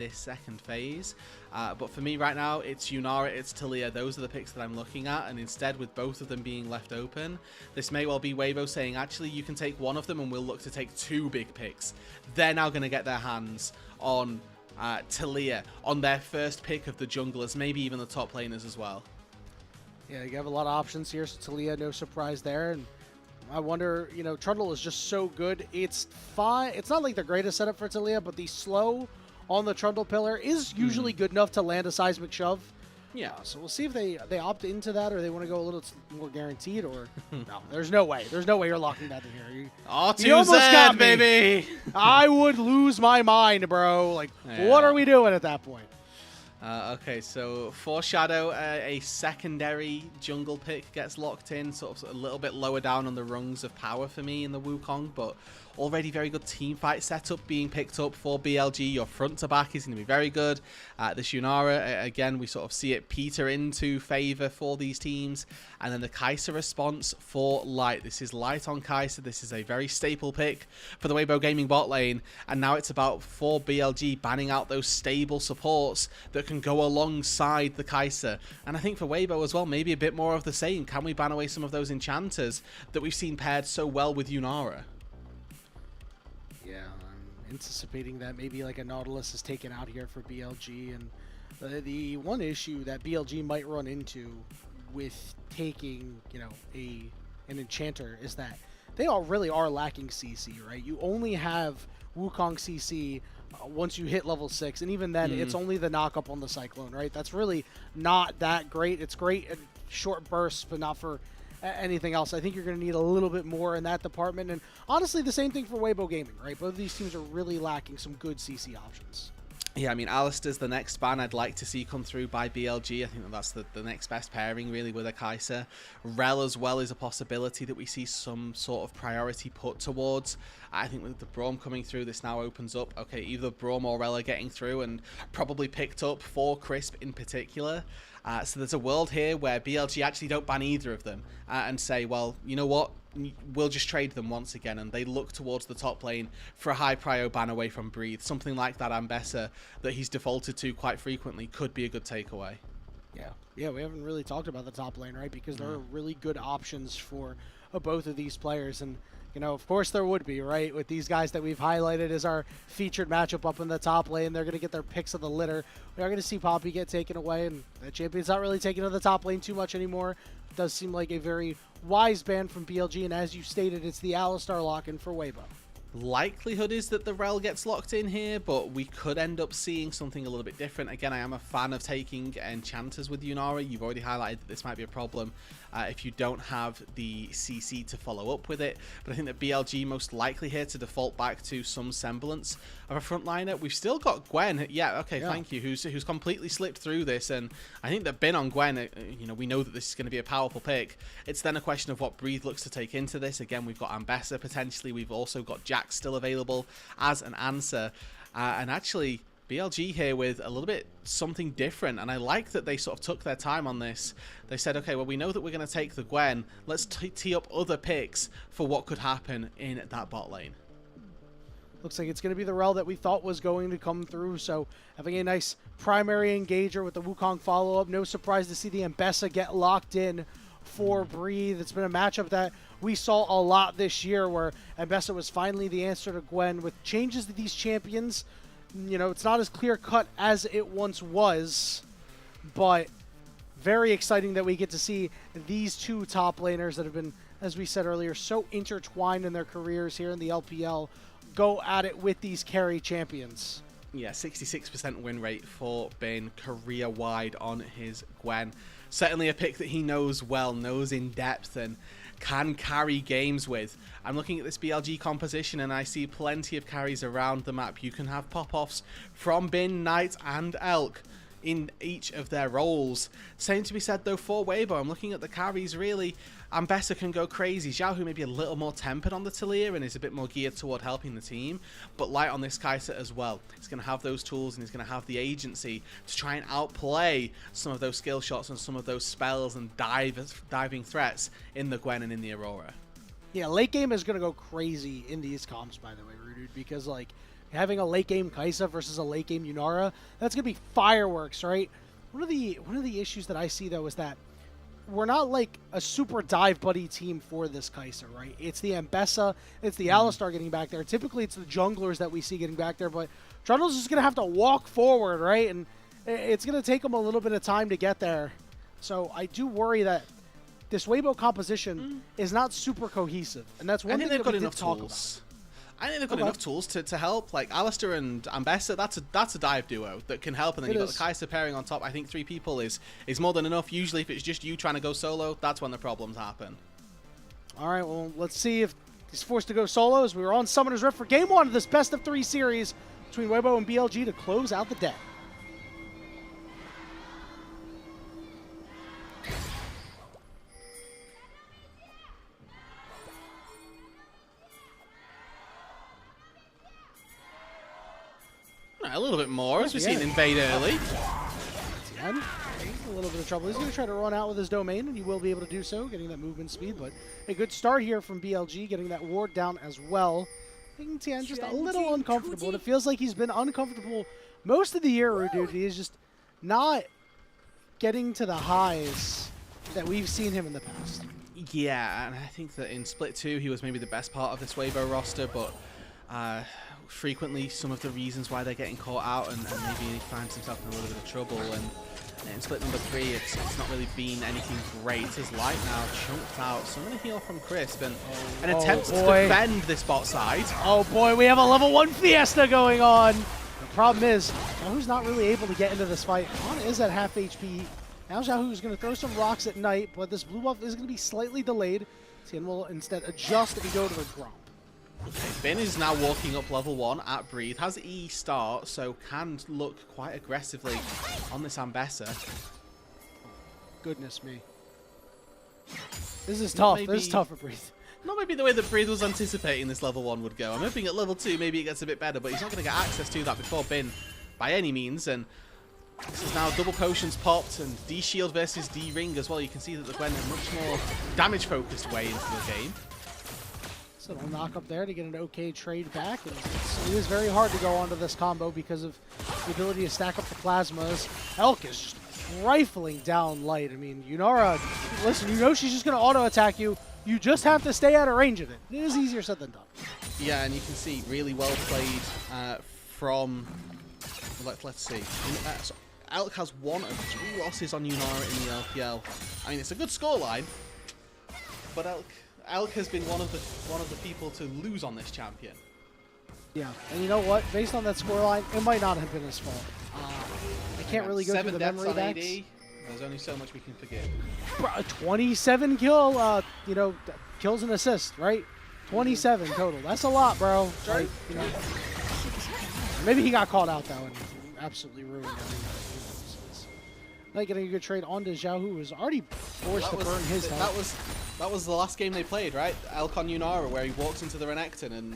this second phase. But for me right now, it's Yunara, it's Taliyah. Those are the picks that I'm looking at, and instead with both of them being left open, this may well be Weibo saying, actually, you can take one of them and we'll look to take two big picks. They're now going to get their hands on Taliyah, on their first pick of the junglers, maybe even the top laners as well. Yeah, you have a lot of options here, so Taliyah, no surprise there. And I wonder, you know, Trundle is just so good. It's fine. It's not like the greatest setup for Taliyah, but the slow on the Trundle pillar is usually good enough to land a seismic shove. Yeah. So we'll see if they opt into that, or they want to go a little more guaranteed, or no. There's no way. There's no way you're locking that in here. You almost got me, baby. I would lose my mind, bro. Like, yeah. What are we doing at that point? Okay, so for Shadow, a secondary jungle pick gets locked in, sort of a little bit lower down on the rungs of power for me in the Wukong, but already very good team fight setup being picked up for BLG. Your front to back is going to be very good. This Yunara, again, we sort of see it peter into favor for these teams. And then the Kai'Sa response for Light. This is Light on Kai'Sa. This is a very staple pick for the Weibo Gaming bot lane. And now it's about, for BLG, banning out those stable supports that can go alongside the Kai'Sa. And I think for Weibo as well, maybe a bit more of the same. Can we ban away some of those enchanters that we've seen paired so well with Yunara? Yeah, I'm anticipating that maybe like a Nautilus is taken out here for BLG. And the one issue that BLG might run into with taking, you know, an enchanter is that they all really are lacking CC, right? You only have Wukong CC once you hit level 6, and even then, it's only the knock-up on the Cyclone, right? That's really not that great. It's great at short bursts, but not for anything else. I think you're going to need a little bit more in that department, and honestly, the same thing for Weibo Gaming, right? Both of these teams are really lacking some good CC options. Yeah, I mean, Alistair's the next ban I'd like to see come through by BLG. I think that that's the next best pairing, really, with a Kai'Sa. Rel as well is a possibility that we see some sort of priority put towards. I think with the Braum coming through, this now opens up, okay, either Braum or Rel are getting through and probably picked up for Crisp in particular. So there's a world here where BLG actually don't ban either of them and say, well, you know what? We'll just trade them once again, and they look towards the top lane for a high prio ban away from Breathe. Something like that Ambessa that he's defaulted to quite frequently could be a good takeaway. Yeah, we haven't really talked about the top lane, right? Because there are really good options for both of these players, and you know, of course there would be, right? With these guys that we've highlighted as our featured matchup up in the top lane, they're going to get their picks of the litter. We are going to see Poppy get taken away, and the champion's not really taken to the top lane too much anymore. It does seem like a very wise ban from BLG, and as you stated, it's the Alistar lock-in for Weibo. Likelihood is that the Rel gets locked in here, but we could end up seeing something a little bit different. Again, I am a fan of taking enchanters with Yunara. You've already highlighted that this might be a problem if you don't have the CC to follow up with it, but I think that BLG most likely here to default back to some semblance of a frontliner. We've still got Gwen, thank you, who's completely slipped through this, and I think that Bin on Gwen, you know, we know that this is going to be a powerful pick. It's then a question of what Breathe looks to take into this. Again, we've got Ambessa potentially, we've also got Jack still available as an answer, and actually BLG here with a little bit something different, and I like that they sort of took their time on this. They said, okay, well, we know that we're going to take the Gwen, let's tee up other picks for what could happen in that bot lane. Looks like it's going to be the Rel that we thought was going to come through, so having a nice primary engager with the Wukong follow-up. No surprise to see the Ambessa get locked in for Breathe. It's been a matchup that we saw a lot this year, where Ambessa was finally the answer to Gwen. With changes to these champions, you know, it's not as clear-cut as it once was, but very exciting that we get to see these two top laners that have been, as we said earlier, so intertwined in their careers here in the LPL, go at it with these carry champions. Yeah, 66% win rate for Bin career-wide on his Gwen. Certainly a pick that he knows well, knows in depth, and can carry games with. I'm looking at this BLG composition and I see plenty of carries around the map. You can have pop-offs from Bin, Knight and Elk in each of their roles. Same to be said though for Weibo. I'm looking at the carries really. Ambessa can go crazy. Xiaohu may be a little more tempered on the Taliyah and is a bit more geared toward helping the team, but Light on this Kai'Sa as well. He's going to have those tools and he's going to have the agency to try and outplay some of those skill shots and some of those spells and diving threats in the Gwen and in the Aurora. Yeah, late game is going to go crazy in these comps, by the way, Rude, because like having a late game Kai'Sa versus a late game Yunara, that's gonna be fireworks, right? One of the issues that I see though is that we're not like a super dive buddy team for this Kai'Sa, right? It's the Ambessa, it's the Alistar getting back there. Typically it's the junglers that we see getting back there, but Trundle's just gonna have to walk forward, right? And it's gonna take him a little bit of time to get there. So I do worry that this Weibo composition is not super cohesive, and that's one thing that we did talk about. I think they've got enough tools to help. Like Alistar and Ambessa, that's a dive duo that can help, and then you've got the Kai'Sa pairing on top. I think 3 people is more than enough. Usually, if it's just you trying to go solo, that's when the problems happen. All right, well, let's see if he's forced to go solo, as we were on Summoner's Rift for Game 1 of this best-of-3 series between Weibo and BLG to close out the day. A little bit more, as we've seen invade early. Tian, a little bit of trouble. He's going to try to run out with his domain, and he will be able to do so, getting that movement speed. But a good start here from BLG, getting that ward down as well. Making Tian just a little uncomfortable, and it feels like he's been uncomfortable most of the year, dude. He is just not getting to the highs that we've seen him in the past. Yeah, and I think that in Split 2, he was maybe the best part of this Weibo roster, but frequently some of the reasons why they're getting caught out, and maybe he finds himself in a little bit of trouble. And in split number 3, it's not really been anything great. His light now chunked out. So I'm going to heal from Crisp and attempt to defend this bot side. Oh boy, we have a level 1 Fiesta going on. The problem is, Xiaohu's not really able to get into this fight. Han is at half HP. Now Xiaohu's going to throw some rocks at Knight, but this blue buff is going to be slightly delayed. Tian will instead adjust and go to the ground. Okay, Bin is now walking up level 1 at Breathe, has E start, so can look quite aggressively on this Ambessa. Goodness me. This is tough. This is tough for Breathe. Not maybe the way that Breathe was anticipating this level 1 would go. I'm hoping at level 2 maybe it gets a bit better, but he's not going to get access to that before Bin by any means. And this is now double potions popped and D shield versus D ring as well. You can see that the Gwen a much more damage focused way into the game. So it'll knock up there to get an okay trade back. And it is very hard to go onto this combo because of the ability to stack up the plasmas. Elk is just rifling down Light. I mean, Yunara, listen, you know she's just going to auto-attack you. You just have to stay out of range of it. It is easier said than done. Yeah, and you can see really well played from... Let's see. So Elk has 1 of 3 losses on Yunara in the LPL. I mean, it's a good scoreline, but Elk has been one of the people to lose on this champion. Yeah, and you know what? Based on that scoreline, it might not have been his fault. I can't really go through the memory backs. AD. There's only so much we can forgive. 27 kill, you know, kills and assists, right? 27 total. That's a lot, bro. Like, you know, maybe he got called out though and absolutely ruined everything. Like getting a good trade onto Xiaohu, who was already forced to burn his health. That was the last game they played, right? Elcon Yunara, where he walks into the Renekton and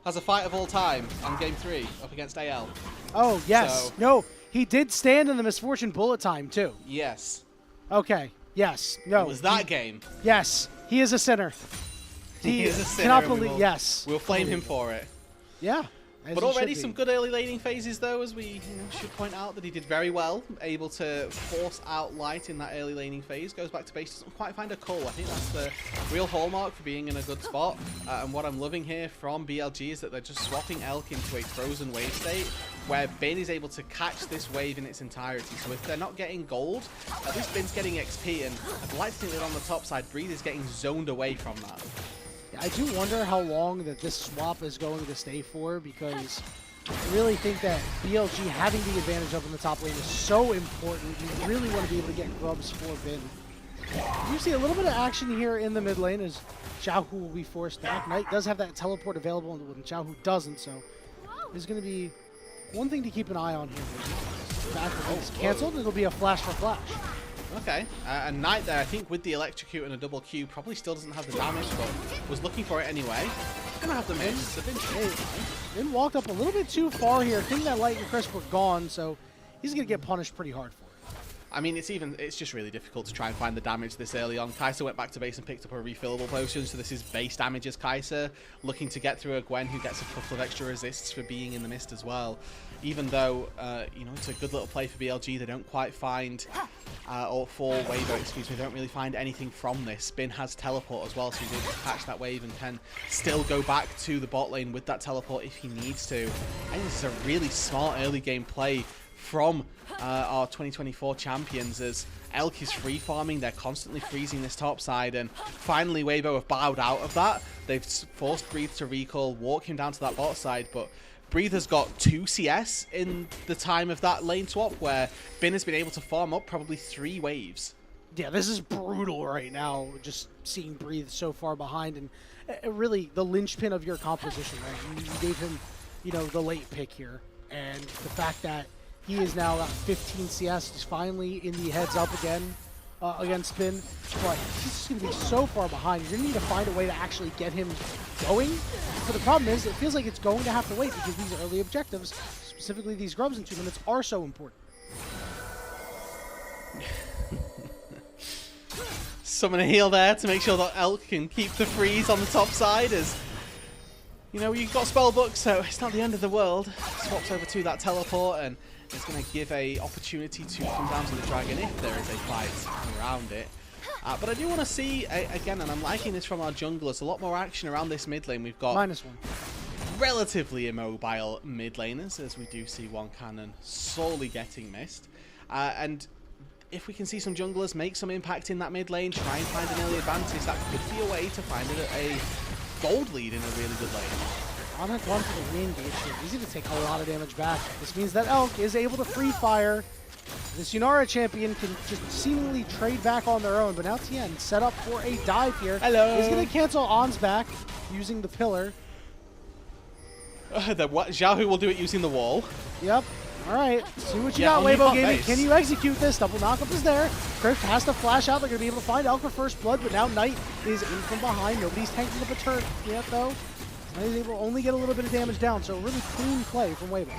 has a fight of all time on game 3 up against AL. Oh yes, so, no, he did stand in the Misfortune bullet time too. Yes. Okay. Yes. No. It was that game. Yes, he is a sinner. He is a sinner. Cannot believe. Yes. We'll flame him for it. Yeah. But already some good early laning phases, though, as we should point out that he did very well, able to force out Light in that early laning phase. Goes back to base, doesn't quite find a cull. I think that's the real hallmark for being in a good spot. And what I'm loving here from BLG is that they're just swapping Elk into a frozen wave state, where Bin is able to catch this wave in its entirety. So if they're not getting gold, at least Bin's getting XP, and I'd like to think that on the top side, Breathe is getting zoned away from that. I do wonder how long that this swap is going to stay for, because I really think that BLG having the advantage up in the top lane is so important. You really want to be able to get grubs for Bin. You see a little bit of action here in the mid lane as Xiaohu will be forced back. Knight does have that teleport available, and Xiaohu doesn't, so there's going to be one thing to keep an eye on here. Back is canceled, it'll be a flash for flash. Okay, and Knight there, I think with the electrocute and a double Q, probably still doesn't have the damage, but was looking for it anyway. Gonna have the miss. So Bin walked up a little bit too far here. I think that Light and Crisp were gone, so he's gonna get punished pretty hard for it. I mean, it's just really difficult to try and find the damage this early on. Kai'Sa went back to base and picked up a refillable potion, so this is base damage as Kai'Sa, looking to get through a Gwen who gets a couple of extra resists for being in the mist as well. Even though, you know, it's a good little play for BLG, they don't quite find, or for Weibo, excuse me, they don't really find anything from this. Spin has teleport as well, so he's able to catch that wave and can still go back to the bot lane with that teleport if he needs to. I think this is a really smart early game play from our 2024 champions, as Elk is free farming. They're constantly freezing this top side, and finally Weibo have bowed out of that. They've forced Breathe to recall, walk him down to that bot side, but Breathe has got 2 CS in the time of that lane swap, where Bin has been able to farm up probably 3 waves. Yeah, this is brutal right now, just seeing Breathe so far behind, and really the linchpin of your composition, right? You gave him, you know, the late pick here, and the fact that he is now at 15 CS, he's finally in the heads up again against Spin, but he's just going to be so far behind. You're going to need to find a way to actually get him going. But the problem is, it feels like it's going to have to wait because these early objectives, specifically these grubs in 2 minutes, are so important. Summon a heal there to make sure that Elk can keep the freeze on the top side, as you know, you've got spellbook, so it's not the end of the world. Swaps over to that teleport, and it's going to give a opportunity to come down to the dragon if there is a fight around it. But I do want to see, again, and I'm liking this from our junglers, a lot more action around this mid lane. We've got -1. relatively immobile mid laners, as we do see one cannon solely getting missed. And if we can see some junglers make some impact in that mid lane, try and find an early advantage, that could be a way to find a gold lead in a really good lane. On a one for the re-engage here. Easy to take a lot of damage back. This means that Elk is able to free fire. This Yunara champion can just seemingly trade back on their own, but now Tian set up for a dive here. Hello. He's going to cancel On's back using the pillar. Xiaohu will do it using the wall. Yep. All right. See what you got, Weibo Gaming. Can you execute this? Double knockup is there. Crypt has to flash out. They're going to be able to find Elk for first blood, but now Knight is in from behind. Nobody's tanking up a turret yet, though. He's able to only get a little bit of damage down, so really clean play from Weibo.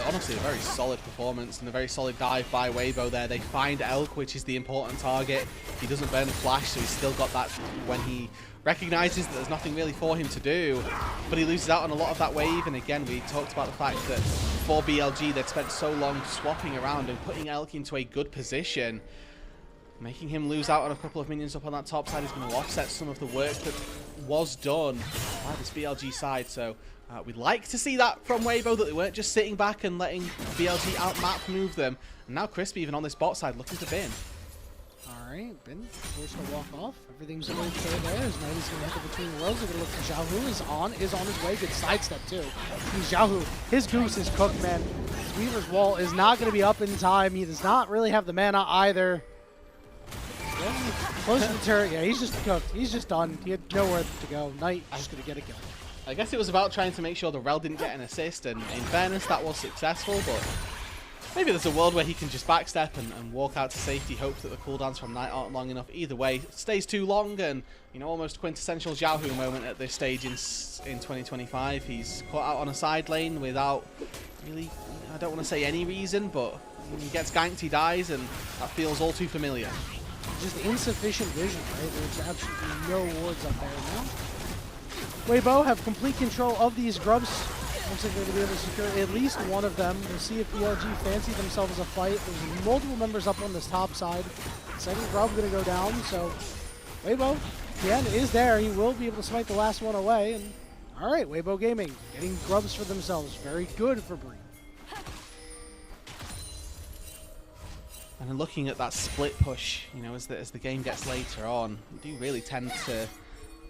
Honestly, a very solid performance and a very solid dive by Weibo there. They find Elk, which is the important target. He doesn't burn the flash, so he's still got that when he recognizes that there's nothing really for him to do. But he loses out on a lot of that wave, and again, we talked about the fact that for BLG, they'd spent so long swapping around and putting Elk into a good position. Making him lose out on a couple of minions up on that top side is going to offset some of the work that was done by this BLG side. So we'd like to see that from Weibo, that they weren't just sitting back and letting BLG out-map move them. And now Crispy, even on this bot side, looking to Bin. All right, Bin forced to walk off. Everything's okay there. As Knight is going to hit the between worlds. They're going to look for Xiaohu. Is on his way. Good sidestep, too. Xiaohu, his goose is cooked, man. Weaver's wall is not going to be up in time. He does not really have the mana either. Close to the turret. Yeah, he's just cooked. He's just done. He had nowhere to go. Knight just going to get a kill. I guess it was about trying to make sure the Rel didn't get an assist, and in fairness, that was successful, but maybe there's a world where he can just backstep and walk out to safety, hope that the cooldowns from Knight aren't long enough. Either way, it stays too long, and, you know, almost quintessential Xiaohu moment at this stage in 2025. He's caught out on a side lane without really, I don't want to say any reason, but when he gets ganked, he dies, and that feels all too familiar. Just insufficient vision, right? There's absolutely no wards up there now. Weibo have complete control of these grubs. Looks like they're going to be able to secure at least one of them. We'll see if BLG fancy themselves a fight. There's multiple members up on this top side. Second grub going to go down, so Weibo, Tian is there. He will be able to smite the last one away. And all right, Weibo Gaming getting grubs for themselves. Very good for Bree. And then looking at that split push, you know, as the game gets later on, you do really tend to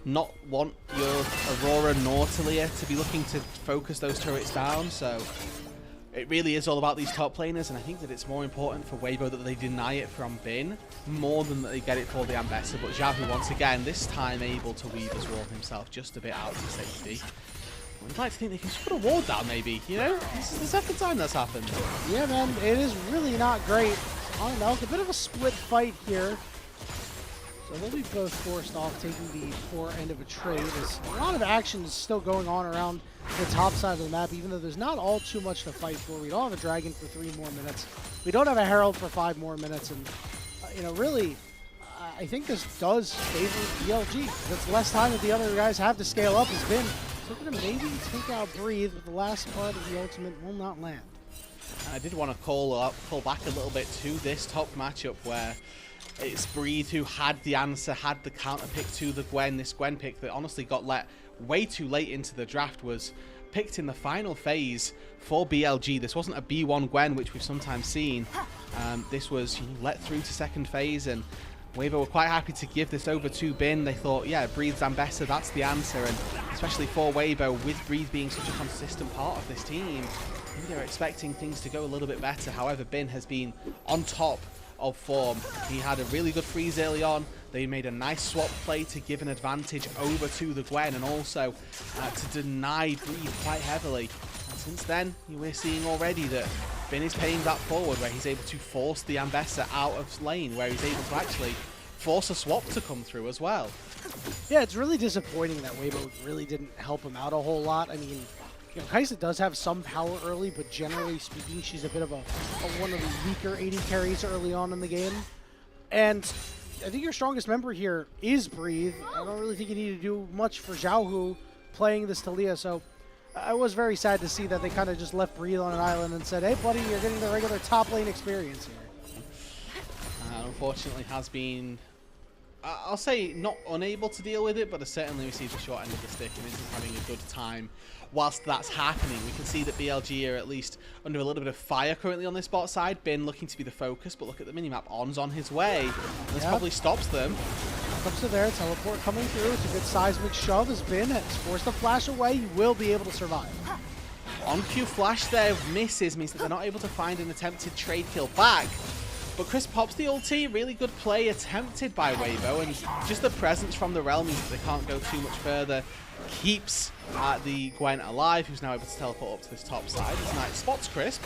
not want your Aurora nor Talia to be looking to focus those turrets down, so it really is all about these top laners, and I think that it's more important for Weibo that they deny it from Bin, more than that they get it for the Ambessa. But Xiaohu, once again, this time able to weave his wall himself just a bit out to safety. I'd like to think they can just put a wall down, maybe, you know? This is the second time that's happened. Yeah, man, it is really not great. On Elk, a bit of a split fight here. So they'll be both forced off, taking the poor end of a trade. There's a lot of action is still going on around the top side of the map, even though there's not all too much to fight for. We don't have a Dragon for 3 more minutes. We don't have a Herald for 5 more minutes. And, you know, really, I think this does favor BLG. That's less time that the other guys have to scale up has been. So we're going to maybe take out Breathe, but the last part of the ultimate will not land. I did want to call back a little bit to this top matchup where it's Breathe who had the answer, had the counter pick to the Gwen. This Gwen pick that honestly got let way too late into the draft was picked in the final phase for BLG. This wasn't a B1 Gwen, which we've sometimes seen. This was let through to second phase, and Weibo were quite happy to give this over to Bin. They thought, yeah, Breathe's Ambessa, that's the answer. And especially for Weibo, with Breathe being such a consistent part of this team, I think they're expecting things to go a little bit better. However, Bin has been on top of form. He had a really good freeze early on. They made a nice swap play to give an advantage over to the Gwen, and also to deny Breathe quite heavily. And since then, we're seeing already that Bin is paying that forward, where he's able to force the Ambessa out of lane, where he's able to actually force a swap to come through as well. Yeah, it's really disappointing that Weibo really didn't help him out a whole lot. I mean, you know, Kai'Sa does have some power early, but generally speaking, she's a bit of a one of the weaker AD carries early on in the game. And I think your strongest member here is Breathe. I don't really think you need to do much for Xiaohu playing this Talia, so I was very sad to see that they kind of just left Breathe on an island and said, hey buddy, you're getting the regular top lane experience here. Unfortunately has been, I'll say, not unable to deal with it, but has certainly received the short end of the stick and isn't having a good time whilst that's happening. We can see that BLG are at least under a little bit of fire currently on this bot side. Bin looking to be the focus, but look at the minimap. On's on his way. And this probably stops them. Comes to there, teleport coming through. It's a good seismic shove as Bin has forced the flash away. He will be able to survive. On Q flash there misses, means that they're not able to find an attempted trade kill back. But Chris pops the ulti, really good play attempted by Weibo, and just the presence from the realm means that they can't go too much further. Keeps the Gwen alive, who's now able to teleport up to this top side. As Knight spots Crisp.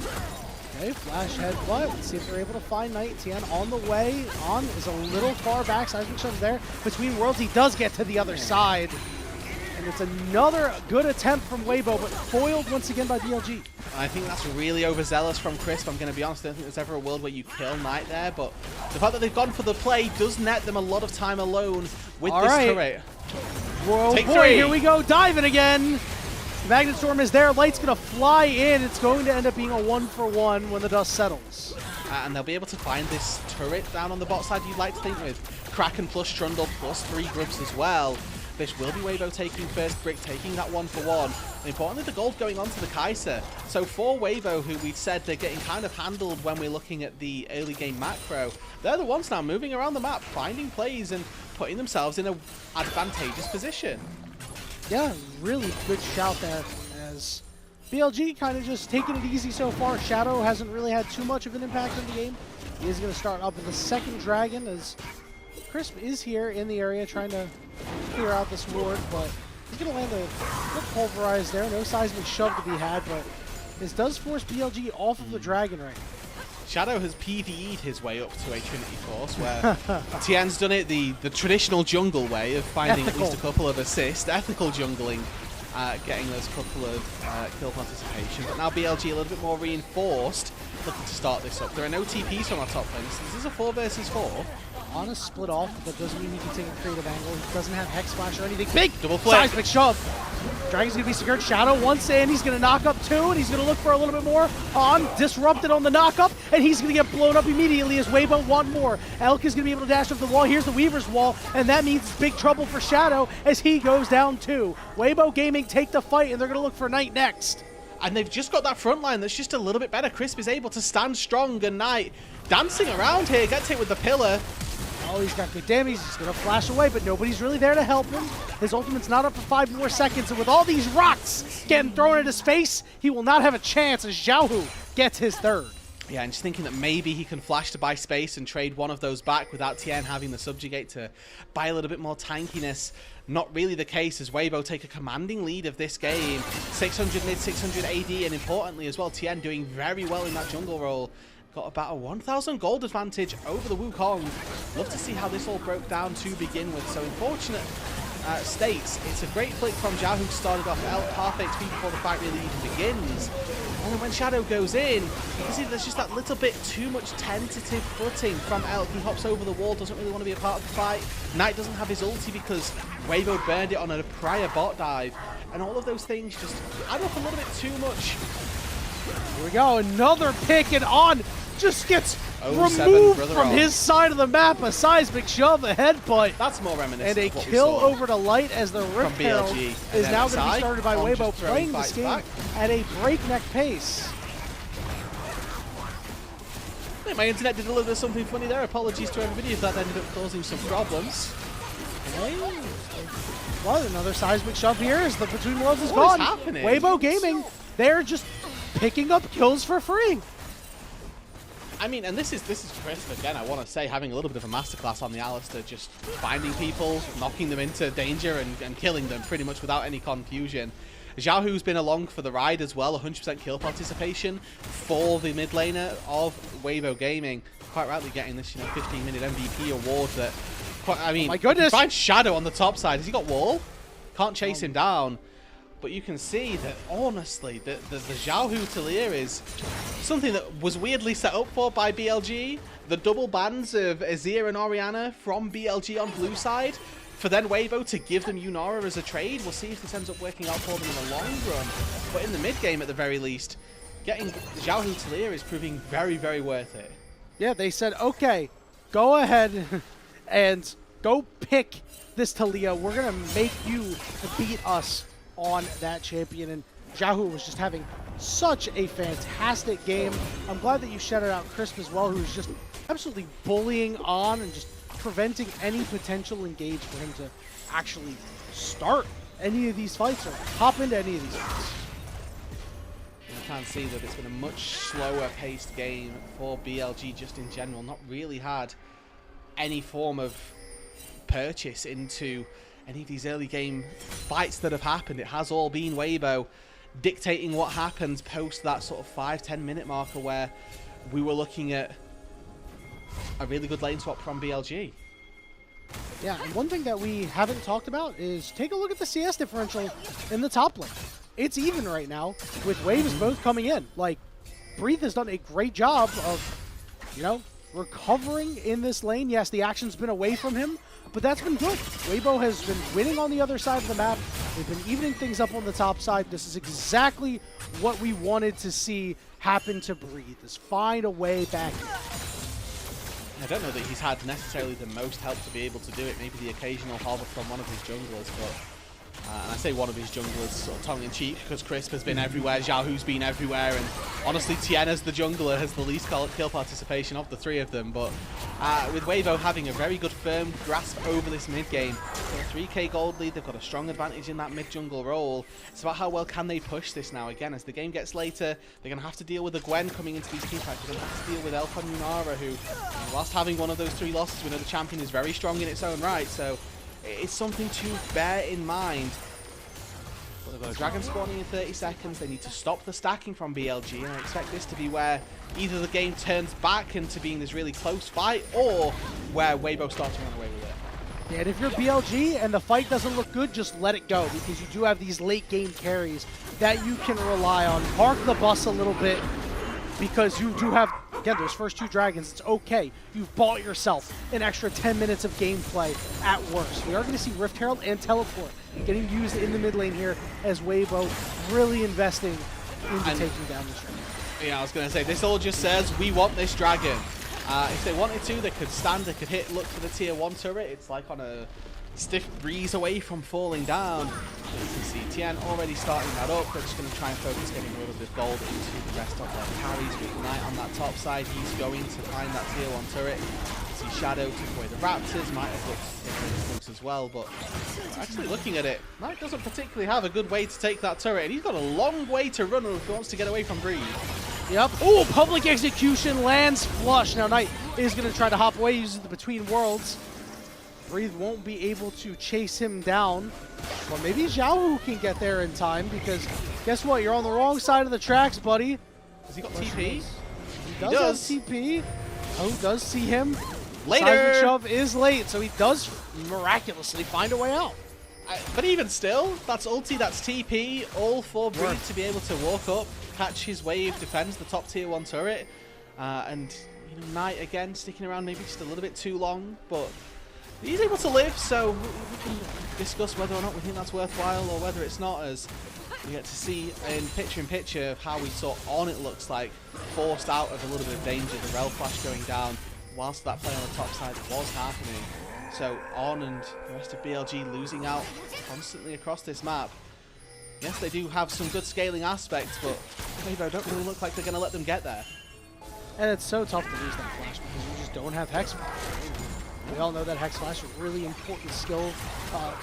Okay, flash headbutt. Let's see if they're able to find Knight. Tian on the way. On is a little far back. Seismic shove there. Between worlds, he does get to the other side. And it's another good attempt from Weibo, but foiled once again by BLG. I think that's really overzealous from Crisp. I'm going to be honest, I don't think there's ever a world where you kill Knight there, but the fact that they've gone for the play does net them a lot of time alone with this turret. Whoa, boy, here we go, diving again. Magnet Storm is there, Light's going to fly in. It's going to end up being a 1-for-1 when the dust settles. And they'll be able to find this turret down on the bot side, you'd like to think, with Kraken plus Trundle plus 3 Grubs as well. This will be Weibo taking first brick, taking that 1-for-1. And importantly, the gold going on to the Kai'Sa. So for Weibo, who we've said they're getting kind of handled when we're looking at the early game macro, they're the ones now moving around the map, finding plays and putting themselves in an advantageous position. Yeah, really good shout there, as BLG kind of just taking it easy so far. Shadow hasn't really had too much of an impact on the game. He is going to start up with the second dragon, as Crisp is here in the area trying to clear out this ward, but he's going to land a pulverize there. No seismic shove to be had, but this does force BLG off of the dragon right now. Shadow has PvE'd his way up to a Trinity Force, where Tian's done it the traditional jungle way of finding at least a couple of assists, ethical jungling, getting those couple of kill participation. But now BLG a little bit more reinforced, looking to start this up. There are no TPs from our top lane, so this is a 4 versus 4. On a split off, but doesn't mean he can take a creative angle. He doesn't have Hex Flash or anything. Big double flip. Seismic shove. Dragon's going to be secured. Shadow once in. He's going to knock up 2, and he's going to look for a little bit more. On, disrupted on the knockup, and he's going to get blown up immediately as Weibo want more. Elk is going to be able to dash up the wall. Here's the Weaver's Wall, and that means big trouble for Shadow as he goes down too. Weibo Gaming take the fight, and they're going to look for Knight next. And they've just got that front line that's just a little bit better. Crisp is able to stand strong, and Knight dancing around here, gets hit with the pillar. Oh, he's got good damage. He's going to flash away, but nobody's really there to help him. His ultimate's not up for 5 more seconds, and with all these rocks getting thrown into space, he will not have a chance as Xiaohu gets his third. Yeah, and just thinking that maybe he can flash to buy space and trade one of those back without Tian having the subjugate to buy a little bit more tankiness. Not really the case, as Weibo take a commanding lead of this game. 600 mid, 600 AD, and importantly as well, Tian doing very well in that jungle role. got about a 1,000 gold advantage over the Wukong. Love to see how this all broke down to begin with. So unfortunate states. It's a great flick from Xiaohu, who started off half HP before the fight really even begins. And then when Shadow goes in, you can see there's just that little bit too much tentative footing from Elk. He hops over the wall, doesn't really want to be a part of the fight. Knight doesn't have his ulti because Weibo burned it on a prior bot dive. And all of those things just add up a little bit too much. Here we go, another pick, and On just gets removed from his side of the map. A seismic shove, a headbutt. That's more reminiscent. And a kill over to Light as the Rift Herald is now going to be started by Weibo, playing this game at a breakneck pace. I think my internet did a little bit of something funny there. Apologies to everybody if that ended up causing some problems. Okay. Well, another seismic shove here as the Between Worlds is gone. What is happening? Weibo Gaming, they're just picking up kills for free. I mean, and this is Chris, again, I want to say, having a little bit of a masterclass on the Alistair, just finding people, knocking them into danger and killing them pretty much without any confusion. Xiaohu's been along for the ride as well, 100% kill participation for the mid laner of Weibo Gaming. Quite rightly getting this, 15-minute MVP award that, I mean, oh my goodness. Find Shadow on the top side. Has he got wall? Can't chase him down. But you can see that, honestly, the Xiaohu Talia is something that was weirdly set up for by BLG. The double bans of Azir and Orianna from BLG on blue side, for then Weibo to give them Yunara as a trade. We'll see if this ends up working out for them in the long run. But in the mid-game, at the very least, getting Xiaohu Talia is proving very, very worth it. Yeah, they said, okay, go ahead and go pick this Talia. We're going to make you beat us on that champion, and Xiaohu was just having such a fantastic game. I'm glad that you shouted out Crisp as well, who's just absolutely bullying On and just preventing any potential engage for him to actually start any of these fights or hop into any of these fights. You can see that it's been a much slower paced game for BLG just in general. Not really had any form of purchase into any of these early game fights that have happened. It has all been Weibo dictating what happens post that sort of 5-10 minute marker where we were looking at a really good lane swap from BLG. Yeah, and one thing that we haven't talked about is take a look at the CS differential in the top lane. It's even right now with waves both coming in. Like, Breathe has done a great job of, recovering in this lane. Yes, the action's been away from him, but that's been good. Weibo has been winning on the other side of the map. They've been evening things up on the top side. This is exactly what we wanted to see happen to Breathe, is find a way back in. I don't know that he's had necessarily the most help to be able to do it. Maybe the occasional hover from one of his junglers, but and I say one of his junglers sort of tongue-in-cheek because Crisp has been everywhere, Xiaohu's been everywhere, and honestly Tian as the jungler has the least kill participation of the three of them. But with Weibo having a very good firm grasp over this mid-game, got a 3k gold lead, they've got a strong advantage in that mid-jungle role. It's about how well can they push this now. Again, as the game gets later, they're going to have to deal with a Gwen coming into these teamfights. They're going to have to deal with Elf on Yunara, who, whilst having one of those 3 losses, we know the champion is very strong in its own right, so it's something to bear in mind. But they've got a dragon spawning in 30 seconds. They need to stop the stacking from BLG, and I expect this to be where either the game turns back into being this really close fight, or where Weibo starts to run away with it. Yeah, and if you're BLG and the fight doesn't look good, just let it go, because you do have these late game carries that you can rely on. Park the bus a little bit, because you do have, again, those first 2 dragons. It's okay. You've bought yourself an extra 10 minutes of gameplay at worst. We are going to see Rift Herald and Teleport getting used in the mid lane here as Weibo really investing into taking down this dragon. Yeah, I was going to say, this all just says, we want this dragon. If they wanted to, they could stand, they could hit, look for the tier 1 turret. It's like on a stiff breeze away from falling down. You can see Tian already starting that up. They're just going to try and focus getting rid of this gold into the rest of their carries. With Knight on that top side, he's going to find that tier 1 turret. You see Shadow took away the Raptors, might have looked as well, but actually looking at it, Knight doesn't particularly have a good way to take that turret, and he's got a long way to run if he wants to get away from Breathe. Yep. Oh, public execution lands flush. Now Knight is going to try to hop away using the Between Worlds. Breathe won't be able to chase him down. But maybe Xiaohu can get there in time, because guess what? You're on the wrong side of the tracks, buddy. Has he got TP? He does have TP. Oh, does see him. Later. Seismic shove is late, so he does miraculously find a way out. But even still, that's ulti, that's TP, all for Breed to be able to walk up, catch his wave, defends the top tier 1 turret, and you know, Knight again sticking around maybe just a little bit too long, but he's able to live, so we can discuss whether or not we think that's worthwhile or whether it's not, as we get to see in picture of how we saw On, it looks like, forced out of a little bit of danger, the Rel flash going down, whilst that play on the top side was happening. So On and the rest of BLG losing out constantly across this map. Yes, they do have some good scaling aspects, but Weibo don't really look like they're going to let them get there. And it's so tough to lose that flash because you just don't have Hex Flash. We all know that Hex Flash is a really important skill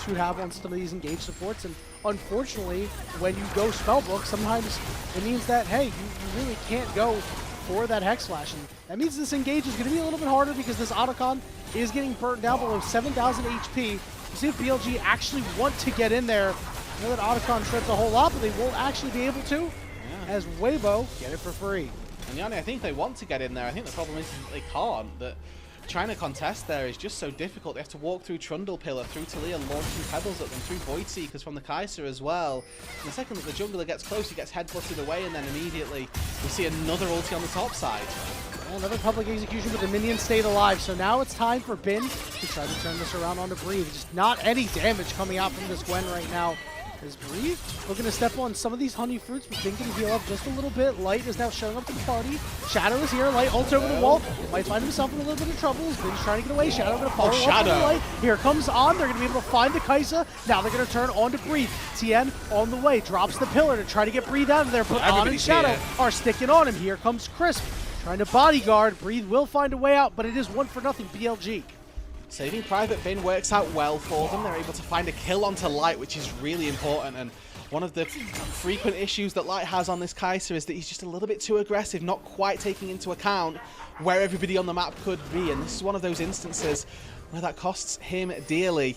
to have on some of these engaged supports, and unfortunately, when you go Spellbook, sometimes it means that, hey, you really can't go for that Hex Flash, and that means this engage is going to be a little bit harder because this Otacon is getting burnt down below 7,000 HP. You see if BLG actually want to get in there. I know that Otacon shreds a whole lot, but they won't actually be able to, as Weibo get it for free. And Yanni, I think they want to get in there. I think the problem is that they can't. That trying to contest there is just so difficult. They have to walk through Trundle Pillar, through Talia, launching pebbles at them, through Void Seekers from the Kai'Sa as well. And the second that the jungler gets close, he gets headbutted away, and then immediately we see another ulti on the top side. Well, another public execution, but the minions stayed alive. So now it's time for Bin to try to turn this around onto Breathe. Just not any damage coming out from this Gwen right now. Is Breathe looking to step on some of these honey fruits, but Bin can heal up just a little bit. Light is now showing up to the party. Shadow is here. Light ults over the wall. Might find himself in a little bit of trouble. Bin's trying to get away. Shadow going to follow up with Light. Here comes On. They're going to be able to find the Kai'Sa. Now they're going to turn on to Breathe. Tian on the way. Drops the pillar to try to get Breathe out of there. But On and Shadow are sticking on him. Here comes Crisp trying to bodyguard. Breathe will find a way out, but it is 1-0 BLG. Saving Private Bin works out well for them. They're able to find a kill onto Light, which is really important. And one of the frequent issues that Light has on this Kai'Sa is that he's just a little bit too aggressive, not quite taking into account where everybody on the map could be. And this is one of those instances where that costs him dearly.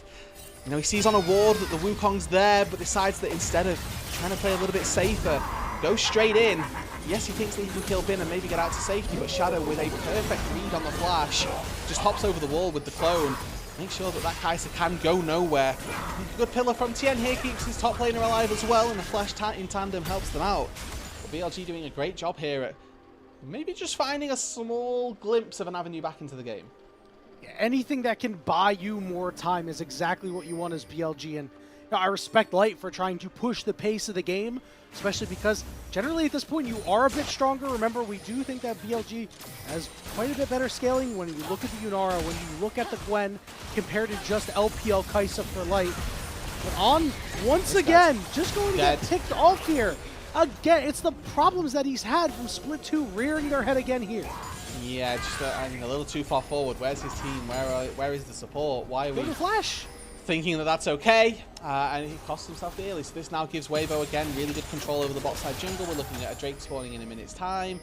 You know, he sees on a ward that the Wukong's there, but decides that instead of trying to play a little bit safer, go straight in. Yes, he thinks that he can kill Bin and maybe get out to safety, but Shadow, with a perfect read on the flash, just hops over the wall with the clone. Make sure that that Kai'Sa can go nowhere. Good pillar from Tian here, keeps his top laner alive as well, and the flash in tandem helps them out. But BLG doing a great job here at maybe just finding a small glimpse of an avenue back into the game. Anything that can buy you more time is exactly what you want as BLG, and I respect Light for trying to push the pace of the game, especially because generally at this point you are a bit stronger. Remember, we do think that BLG has quite a bit better scaling when you look at the Yunara, when you look at the Gwen, compared to just LPL Kai'Sa for Light. But On, once again, just going to get ticked off here. Again, it's the problems that he's had from Split 2 rearing their head again here. Yeah, just I think a little too far forward. Where's his team? Where is the support? Why are we Flash thinking that that's okay? And he costs himself dearly. So this now gives Weibo again really good control over the bot side jungle. We're looking at a Drake spawning in a minute's time,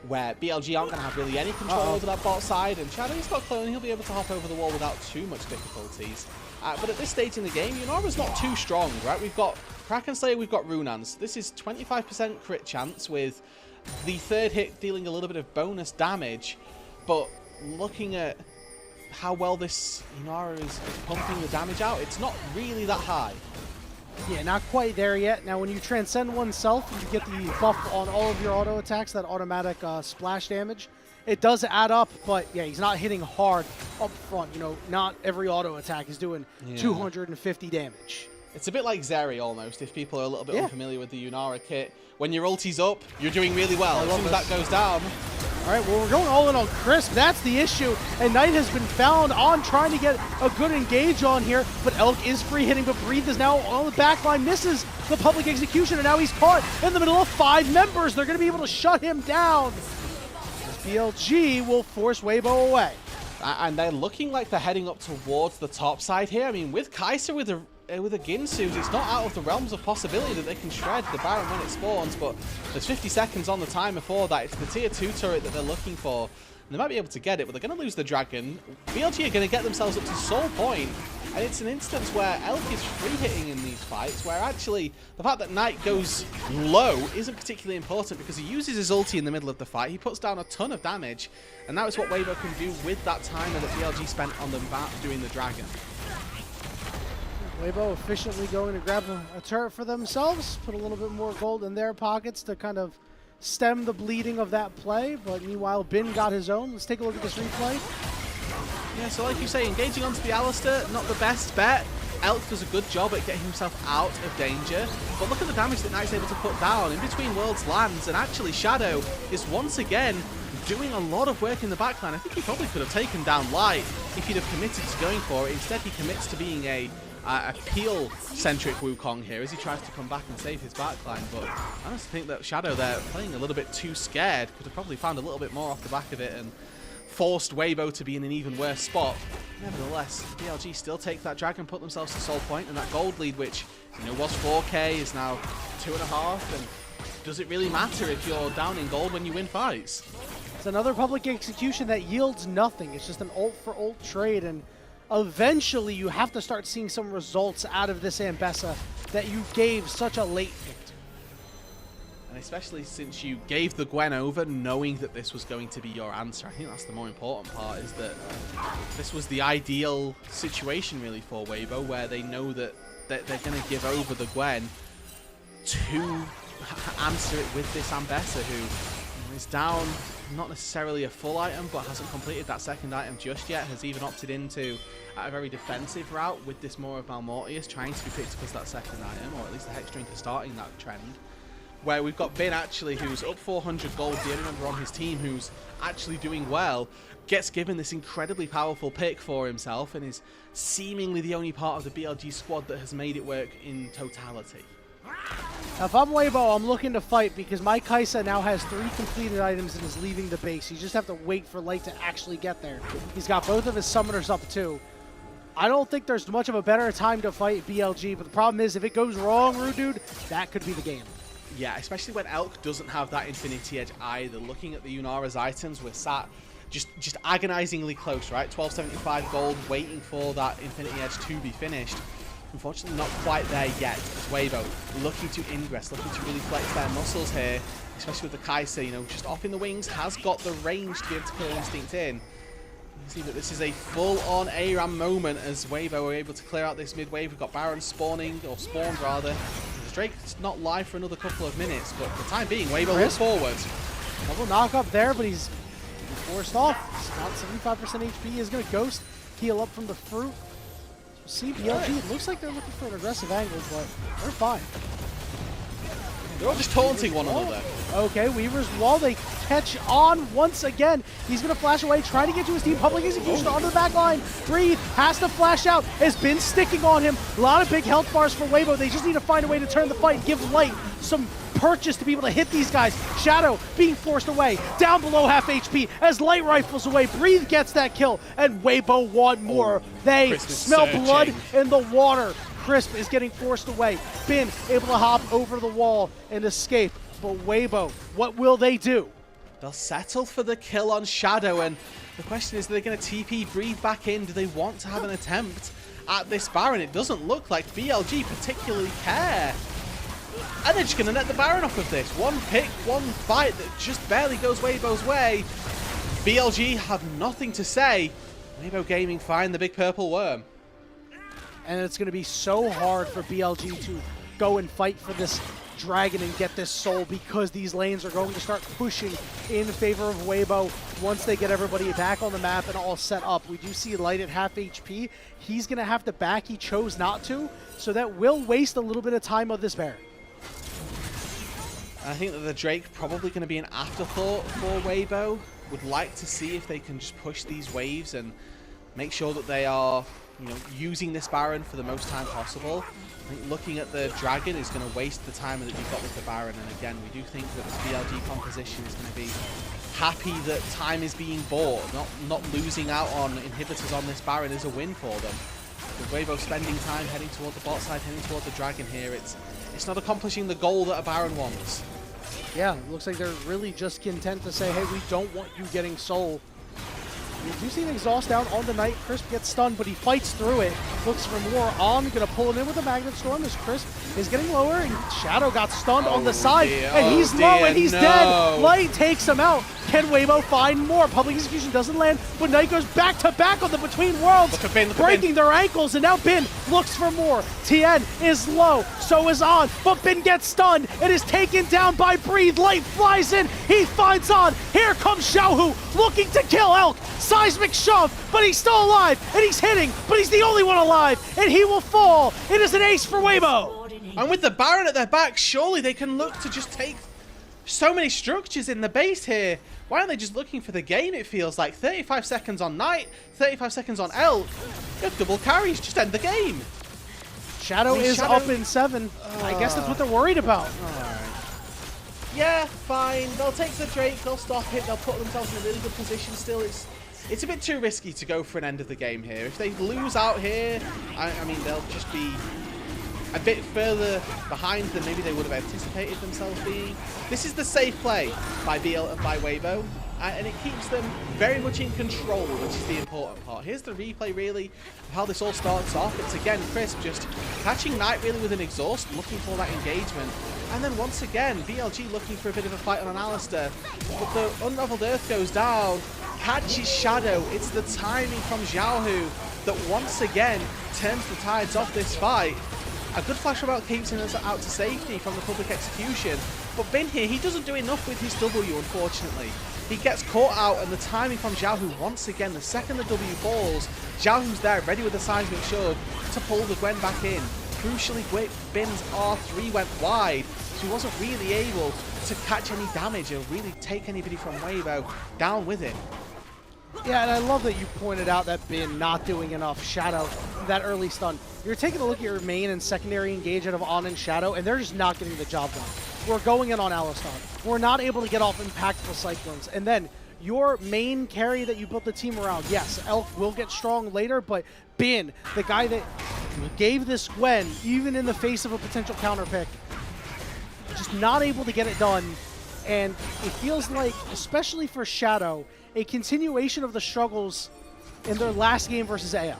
where BLG aren't going to have really any control over that bot side. And Shadow's got clone. He'll be able to hop over the wall without too much difficulties. But at this stage in the game, Yunara's not too strong, right? We've got Kraken Slayer, we've got Runans. This is 25% crit chance with the third hit dealing a little bit of bonus damage. But looking at how well this Yunara is pumping the damage out, it's not really that high. Yeah, not quite there yet. Now, when you transcend oneself, you get the buff on all of your auto attacks, that automatic splash damage. It does add up, but yeah, he's not hitting hard up front. You know, not every auto attack is doing 250 damage. It's a bit like Zeri almost, if people are a little bit unfamiliar with the Yunara kit. When your ulti's up, you're doing really well. As soon as that goes down. All right, well, we're going all in on Crisp. That's the issue. And Knight has been found on trying to get a good engage on here, but Elk is free hitting, but Breathe is now on the back line, misses the public execution, and now he's caught in the middle of 5 members. They're going to be able to shut him down. BLG will force Weibo away. And they're looking like they're heading up towards the top side here. I mean, with Kai'Sa with a Ginsu, it's not out of the realms of possibility that they can shred the Baron when it spawns, but there's 50 seconds on the timer for that. It's the tier 2 turret that they're looking for. they might be able to get it, but they're going to lose the dragon. BLG are going to get themselves up to soul point, and it's an instance where Elk is free-hitting in these fights, where actually the fact that Knight goes low isn't particularly important because he uses his ulti in the middle of the fight. He puts down a ton of damage, and that is what Weibo can do with that timer that BLG spent on them doing the dragon. Weibo efficiently going to grab a turret for themselves, put a little bit more gold in their pockets to kind of stem the bleeding of that play, but meanwhile, Bin got his own. Let's take a look at this replay. Yeah, so like you say, engaging onto the Alistair, not the best bet. Elk does a good job at getting himself out of danger, but look at the damage that Knight's able to put down in between Worlds lands, and actually Shadow is once again doing a lot of work in the backline. I think he probably could have taken down Light if he'd have committed to going for it. Instead, he commits to being a peel-centric Wukong here as he tries to come back and save his backline, but I honestly think that Shadow there, playing a little bit too scared, could have probably found a little bit more off the back of it and forced Weibo to be in an even worse spot. Nevertheless, BLG still take that dragon, put themselves to soul point, and that gold lead, which was 4k, is now 2.5, and does it really matter if you're down in gold when you win fights? It's another public execution that yields nothing. It's just an ult for ult trade, and eventually you have to start seeing some results out of this Ambessa that you gave such a late pick to. And especially since you gave the Gwen over knowing that this was going to be your answer. I think that's the more important part, is that this was the ideal situation really for Weibo, where they know that they're going to give over the Gwen to answer it with this Ambessa, who is down not necessarily a full item, but hasn't completed that second item just yet, has even opted into a very defensive route with this more of Malmortius, trying to be picked up as that second item, or at least the Hex Drink is starting that trend. Where we've got Bin actually, who's up 400 gold, the only member on his team who's actually doing well, gets given this incredibly powerful pick for himself and is seemingly the only part of the BLG squad that has made it work in totality. Now, if I'm Weibo, I'm looking to fight because my Kaisa now has 3 completed items and is leaving the base. You just have to wait for Light to actually get there. He's got both of his summoners up too. I don't think there's much of a better time to fight BLG, but the problem is if it goes wrong, Rude Dude, that could be the game. Yeah, especially when Elk doesn't have that Infinity Edge either. Looking at the Yunara's items, we're sat just agonizingly close, right? 1275 gold, waiting for that Infinity Edge to be finished. Unfortunately, not quite there yet. As Weibo looking to ingress, looking to really flex their muscles here, especially with the Kaisa, just off in the wings, has got the range to be able to kill Instinct in. You see that this is a full-on ARAM moment as Weibo are able to clear out this mid-wave. We've got Baron spawning, or spawned rather. Drake's not live for another couple of minutes, but for the time being, Weibo looks forward. Double knock up there, but he's forced off. It's not 75% HP. He's going to ghost, heal up from the fruit. See, BLG, it looks like they're looking for an aggressive angle, but they're fine. They're all just taunting one another. Okay, Weaver's wall, they catch on once again. He's going to flash away, trying to get to his team. Public execution onto the back line. Breathe, has to flash out, has been sticking on him. A lot of big health bars for Weibo. They just need to find a way to turn the fight, give Light some purchase to be able to hit these guys. Shadow being forced away, down below half HP as Light rifles away. Breathe gets that kill, and Weibo want more. They smell blood in the water. Crisp is getting forced away. Bin able to hop over the wall and escape. But Weibo, what will they do? They'll settle for the kill on Shadow, and the question is, are they going to TP Breathe back in? Do they want to have an attempt at this Baron? It doesn't look like BLG particularly care. And they're just going to net the Baron off of this. One pick, one fight that just barely goes Weibo's way. BLG have nothing to say. Weibo Gaming find the big purple worm. And it's going to be so hard for BLG to go and fight for this dragon and get this soul, because these lanes are going to start pushing in favor of Weibo once they get everybody back on the map and all set up. We do see Light at half HP. He's going to have to back. He chose not to, so that will waste a little bit of time of this Baron. I think that the Drake probably going to be an afterthought for Weibo. Would like to see if they can just push these waves and make sure that they are using this Baron for the most time possible. I think looking at the Dragon is going to waste the time that you've got with the Baron, and again, we do think that this BLG composition is going to be happy that time is being bought. Not losing out on inhibitors on this Baron is a win for them. With Weibo spending time heading toward the bot side, heading toward the Dragon here, it's not accomplishing the goal that a Baron wants. Yeah, it looks like they're really just content to say, hey, we don't want you getting soul You do see an exhaust down on the Knight. Crisp gets stunned, but he fights through it. Looks for more on. Gonna pull him in with a Magnet Storm as Crisp is getting lower. And Shadow got stunned on the side. And he's low and he's dead. Light takes him out. Can Weibo find more? Public Execution doesn't land, but Knight goes back to back on the Between Worlds, breaking their ankles. And now Bin looks for more. Tian is low, so is On, but Bin gets stunned and is taken down by Breathe. Light flies in, he finds On. Here comes Xiaohu looking to kill Elk. Seismic shove, but he's still alive, and he's hitting, but he's the only one alive, and he will fall. It is an ace for Weibo. And with the Baron at their back, surely they can look to just take so many structures in the base here. Why aren't they just looking for the game, it feels like? 35 seconds on Knight, 35 seconds on Elk. You have double carries, just end the game. Shadow is up in 7. I guess that's what they're worried about. Yeah, fine. They'll take the Drake, they'll stop it, they'll put themselves in a really good position still. It's a bit too risky to go for an end of the game here. If they lose out here, I mean, they'll just be a bit further behind than maybe they would have anticipated themselves being. This is the safe play by Weibo, and it keeps them very much in control, which is the important part. Here's the replay, really, of how this all starts off. It's, again, Crisp just catching Knight really with an exhaust, looking for that engagement. And then once again, BLG looking for a bit of a fight on an Alistair. But the Unraveled Earth goes down, catches Shadow. It's the timing from Xiaohu that once again turns the tides off this fight. A good flash about keeps him out to safety from the public execution. But Bin here, he doesn't do enough with his W, unfortunately. He gets caught out, and the timing from Xiaohu, once again, the second the W falls, Xiaohu's there, ready with the seismic shove to pull the Gwen back in. Crucially, Bin's R3 went wide, so he wasn't really able to catch any damage or really take anybody from Weibo down with it. Yeah, and I love that you pointed out that Bin not doing enough. Shadow, that early stun. You're taking a look at your main and secondary engage out of On and Shadow, and they're just not getting the job done. We're going in on Alistar. We're not able to get off impactful cyclones. And then your main carry that you built the team around, yes, Elk will get strong later, but Bin, the guy that gave this Gwen, even in the face of a potential counter pick, just not able to get it done. And it feels like, especially for Shadow, a continuation of the struggles in their last game versus AO.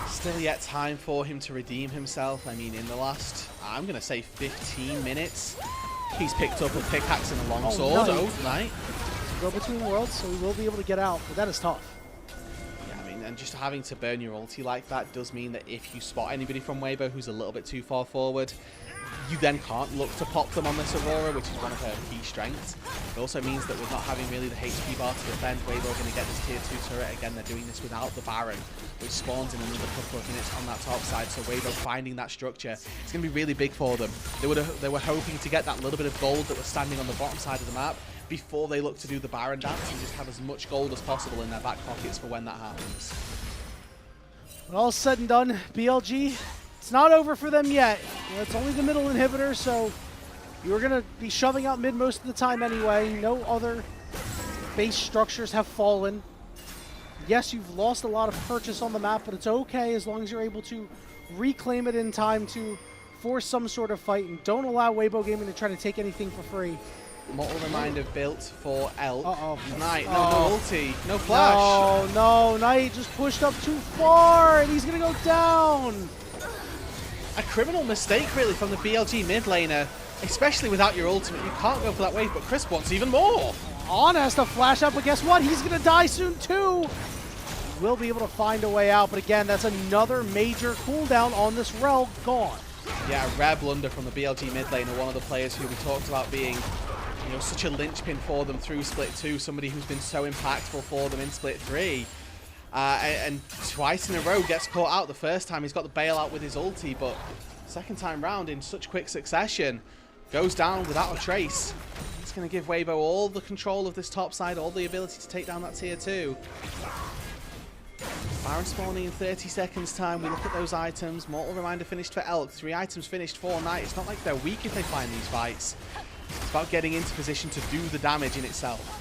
Still yet time for him to redeem himself. I mean, in the last, I'm going to say 15 minutes, he's picked up a pickaxe and a long sword. Knight. Go between worlds, so he will be able to get out, but that is tough. Yeah, I mean, and just having to burn your ulti like that does mean that if you spot anybody from Weibo who's a little bit too far forward, you then can't look to pop them on this Aurora, which is one of her key strengths. It also means that with not having really the HP bar to defend, Weibo are going to get this tier 2 turret. Again, they're doing this without the Baron, which spawns in another couple of minutes on that top side. So Weibo finding that structure, it's going to be really big for them. They were hoping to get that little bit of gold that was standing on the bottom side of the map before they look to do the Baron dance and just have as much gold as possible in their back pockets for when that happens. When all said and done, BLG, it's not over for them yet. It's only the middle inhibitor, so you're going to be shoving out mid most of the time anyway. No other base structures have fallen. Yes, you've lost a lot of purchase on the map, but it's okay as long as you're able to reclaim it in time to force some sort of fight, and don't allow Weibo Gaming to try to take anything for free. Mortal Reminder built for Elk. Knight, no ulti, no flash. flash. No, Knight just pushed up too far, and he's going to go down. A criminal mistake, really, from the BLG mid laner, especially without your ultimate. You can't go for that wave, but Crisp wants even more. On has to flash up, but guess what? He's going to die soon, too. Will be able to find a way out, but again, that's another major cooldown on this Rel gone. Yeah, rare blunder from the BLG mid laner, one of the players who we talked about being, you know, such a linchpin for them through Split 2, somebody who's been so impactful for them in Split 3. And twice in a row gets caught out. The first time he's got the bailout with his ulti, but second time round in such quick succession, goes down without a trace. It's going to give Weibo all the control of this top side, all the ability to take down that tier 2. Baron spawning in 30 seconds time. We look at those items. Mortal Reminder finished for Elk. 3 items finished for Knight. It's not like they're weak if they find these fights. It's about getting into position to do the damage in itself.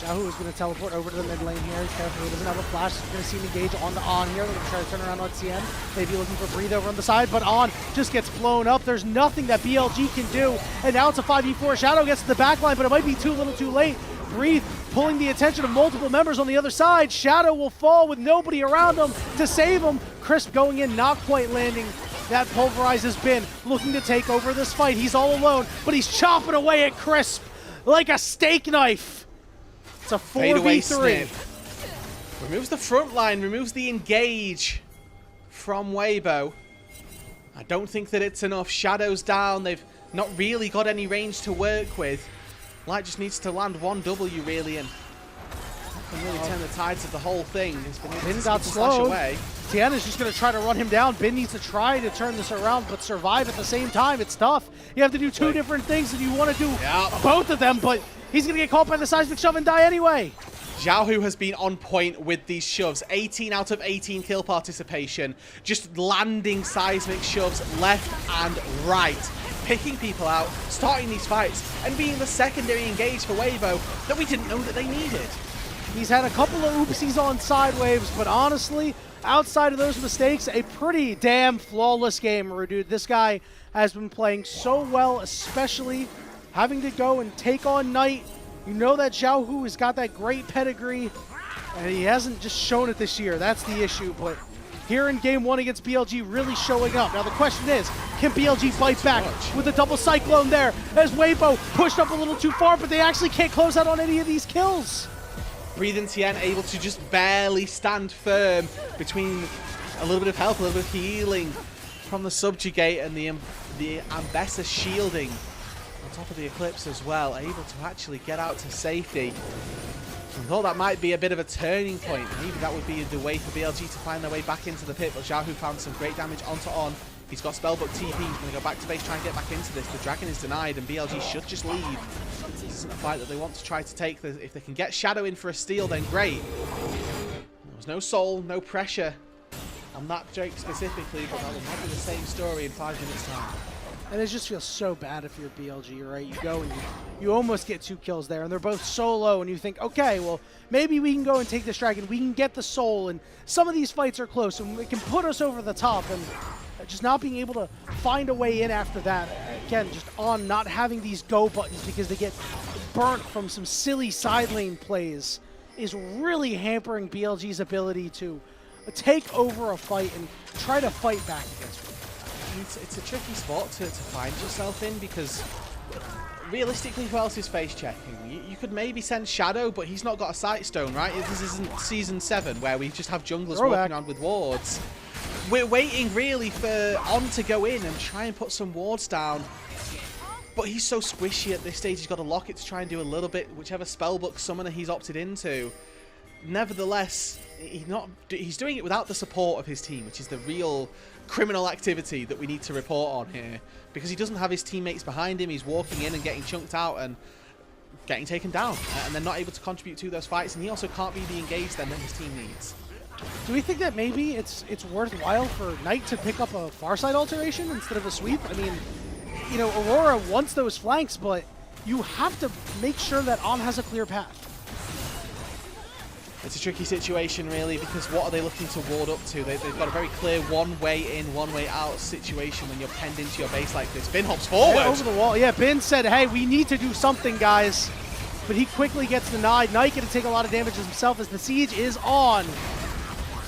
Xiaohu is going to teleport over to the mid lane here. Careful, he doesn't have a flash. He's going to see him engage on the On here. They're going to try to turn around on Tian. Maybe looking for Breathe over on the side, but On just gets blown up. There's nothing that BLG can do. And now it's a 5v4. Shadow gets to the back line, but it might be too little too late. breathe, pulling the attention of multiple members on the other side. Shadow will fall with nobody around him to save him. Crisp going in, not quite landing. That pulverizes Bin, looking to take over this fight. He's all alone, but he's chopping away at Crisp like a steak knife. It's a 4v3. Removes the front line, removes the engage from Weibo. I don't think that it's enough. Shadow's down. They've not really got any range to work with. Light just needs to land one W really, and that can really turn the tides of the whole thing. Bin got slowed. Tian is just going to try to run him down. Bin needs to try to turn this around, but survive at the same time. It's tough. You have to do two different things, and you want to do both of them, but he's going to get caught by the seismic shove and die anyway. Xiaohu has been on point with these shoves. 18 out of 18 kill participation. Just landing seismic shoves left and right. Picking people out, starting these fights, and being the secondary engage for Weibo that we didn't know that they needed. He's had a couple of oopsies on side waves, but honestly, outside of those mistakes, a pretty damn flawless game, dude. This guy has been playing so well, especially having to go and take on Knight. You know that Xiaohu has got that great pedigree, and he hasn't just shown it this year. That's the issue, but here in game one against BLG really showing up. Now the question is, can BLG fight back with a double cyclone there as Weibo pushed up a little too far, but they actually can't close out on any of these kills. Breathing Tian able to just barely stand firm between a little bit of health, a little bit of healing from the Subjugate and the Ambessa shielding on top of the Eclipse as well, able to actually get out to safety. I thought that might be a bit of a turning point. Maybe that would be the way for BLG to find their way back into the pit, but Xiaohu found some great damage onto On. He's got Spellbook TP, he's going to go back to base, try and get back into this. The Dragon is denied, and BLG should just leave. This isn't a fight that they want to try to take. If they can get Shadow in for a steal, then great. There was no soul, no pressure on that Drake specifically, but that will not be the same story in 5 minutes' time. And it just feels so bad if you're BLG, right? You go and you almost get 2 kills there, and they're both so low, and you think, okay, well, maybe we can go and take this Dragon. We can get the soul, and some of these fights are close, and it can put us over the top, and just not being able to find a way in after that. Again, just On not having these go buttons because they get burnt from some silly side lane plays is really hampering BLG's ability to take over a fight and try to fight back against it. It's a tricky spot to find yourself in because realistically, who else is face checking? You could maybe send Shadow, but he's not got a sight stone, right? This isn't Season 7 where we just have junglers walking around with wards. We're waiting really for On to go in and try and put some wards down. But he's so squishy at this stage, he's got to lock it to try and do a little bit, whichever spellbook summoner he's opted into. Nevertheless, he's doing it without the support of his team, which is the real criminal activity that we need to report on here. Because he doesn't have his teammates behind him, he's walking in and getting chunked out and getting taken down. And they're not able to contribute to those fights, and he also can't be the engaged then that his team needs. Do we think that maybe it's worthwhile for Knight to pick up a far side alteration instead of a sweep? I mean, you know, Aurora wants those flanks, but you have to make sure that On has a clear path. It's a tricky situation, really, because what are they looking to ward up to? They've got a very clear one way in, one way out situation when you're penned into your base like this. Bin hops forward. Yeah, over the wall. Yeah, Bin said, hey, we need to do something, guys. But he quickly gets denied. Knight going to take a lot of damage himself as the siege is on.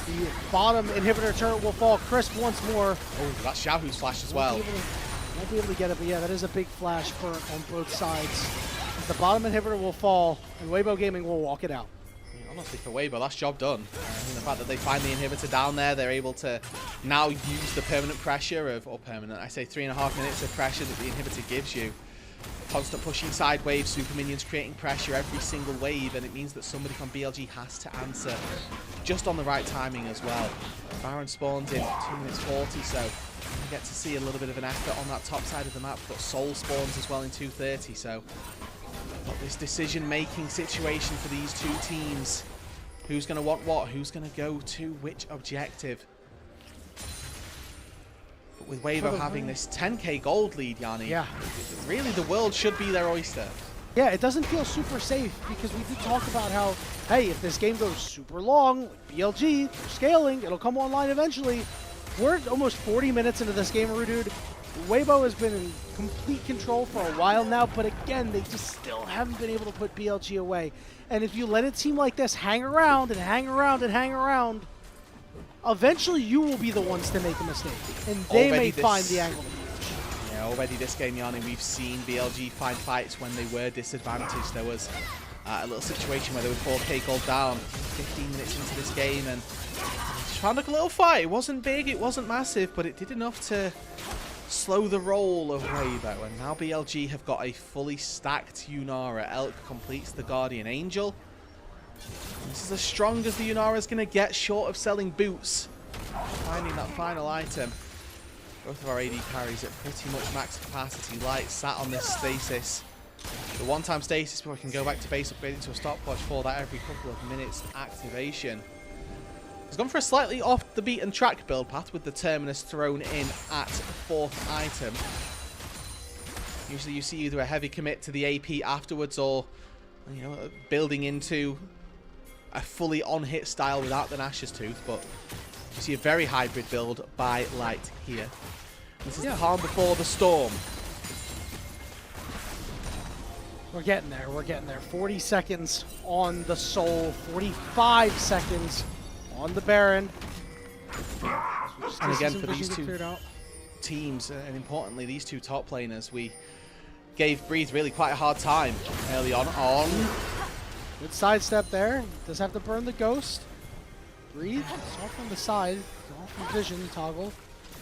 The bottom inhibitor turret will fall. Crisp once more. Oh, that's Xiaohu's flash as well. Won't be able to get it, but yeah, that is a big flash burnt on both sides. The bottom inhibitor will fall, and Weibo Gaming will walk it out. Honestly, for Weibo, that's job done. The fact that they find the inhibitor down there, they're able to now use the permanent pressure of, or permanent, I say 3.5 minutes of pressure that the inhibitor gives you. Constant pushing side waves, super minions creating pressure every single wave, and it means that somebody from BLG has to answer just on the right timing as well. Baron spawns in 2 minutes 40, so we get to see a little bit of an effort on that top side of the map, but Soul spawns as well in 2:30, so got this decision-making situation for these two teams. Who's going to want what? Who's going to go to which objective? But with Weibo having this 10k gold lead, Yanni, really the world should be their oyster. Yeah, it doesn't feel super safe because we did talk about how, hey, if this game goes super long, like BLG, scaling, it'll come online eventually. We're almost 40 minutes into this game, dude. Weibo has been in complete control for a while now, but again, they just still haven't been able to put BLG away. And if you let it seem like this, hang around and hang around and hang around, eventually you will be the ones to make a mistake, and they may find the angle to push. Yeah, already this game, Yanni, we've seen BLG find fights when they were disadvantaged. There was a little situation where they were 4K gold down 15 minutes into this game, and found like a little fight. It wasn't big, it wasn't massive, but it did enough to slow the roll of Weibo. And now BLG have got a fully stacked Yunara. Elk completes the Guardian Angel. This is as strong as the Yunara is going to get, short of selling boots. Finding that final item. Both of our AD carries at pretty much max capacity. Light sat on this stasis. The one-time stasis before we can go back to base, upgrade into a stopwatch for that every couple of minutes activation. He's gone for a slightly off the beaten track build path with the Terminus thrown in at 4th item. Usually you see either a heavy commit to the AP afterwards, or, you know, building into a fully on-hit style without the Nash's Tooth, but you see a very hybrid build by Light here. This is the calm before the storm. We're getting there, we're getting there. 40 seconds on the Soul, 45 seconds on the Baron. And again, for these two teams, and importantly, these two top laners, we gave Breathe really quite a hard time early on. Good sidestep there. Does have to burn the Ghost. Breathe, it's off on the side, off from vision toggle.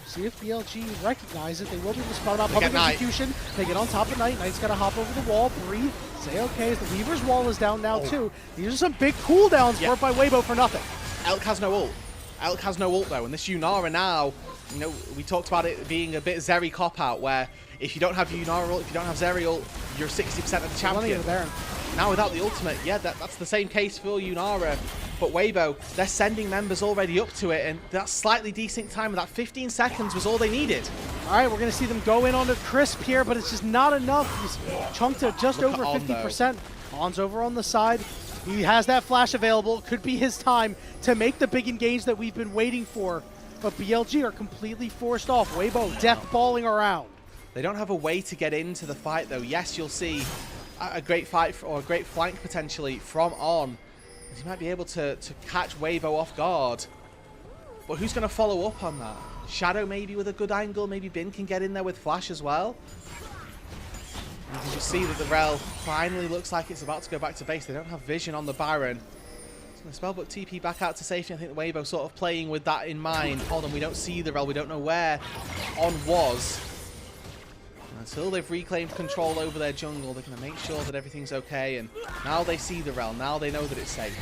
See if BLG recognize it. They will be able to spot about public execution. They get on top of Knight. Knight's got to hop over the wall. Breathe. Say okay as the Weaver's wall is down now too. These are some big cooldowns worked by Weibo for nothing. Elk has no ult. Elk has no ult though, and this Yunara now, you know, we talked about it being a bit Zeri cop-out, where if you don't have Yunara ult, if you don't have Zeri ult, you're 60% of the champion. Now without the ultimate, yeah, that's the same case for Yunara. But Weibo, they're sending members already up to it, and that slightly desync time of that 15 seconds was all they needed. All right, we're going to see them go in on the Crisp here, but it's just not enough. He's chunked to just over 50%. On's over on the side. He has that flash available. Could be his time to make the big engage that we've been waiting for. But BLG are completely forced off. Weibo death balling around. They don't have a way to get into the fight, though. Yes, you'll see a great fight or a great flank potentially from On. He might be able to catch Weibo off guard. But who's going to follow up on that? Shadow maybe with a good angle. Maybe Bin can get in there with Flash as well. You can just see that the Rel finally looks like it's about to go back to base. They don't have vision on the Baron. It's going to Spellbook TP back out to safety. I think the Weibo sort of playing with that in mind. Hold on, we don't see the Rel. We don't know where On was. Until they've reclaimed control over their jungle, they're going to make sure that everything's okay. And now they see the Rel. Now they know that it's safe.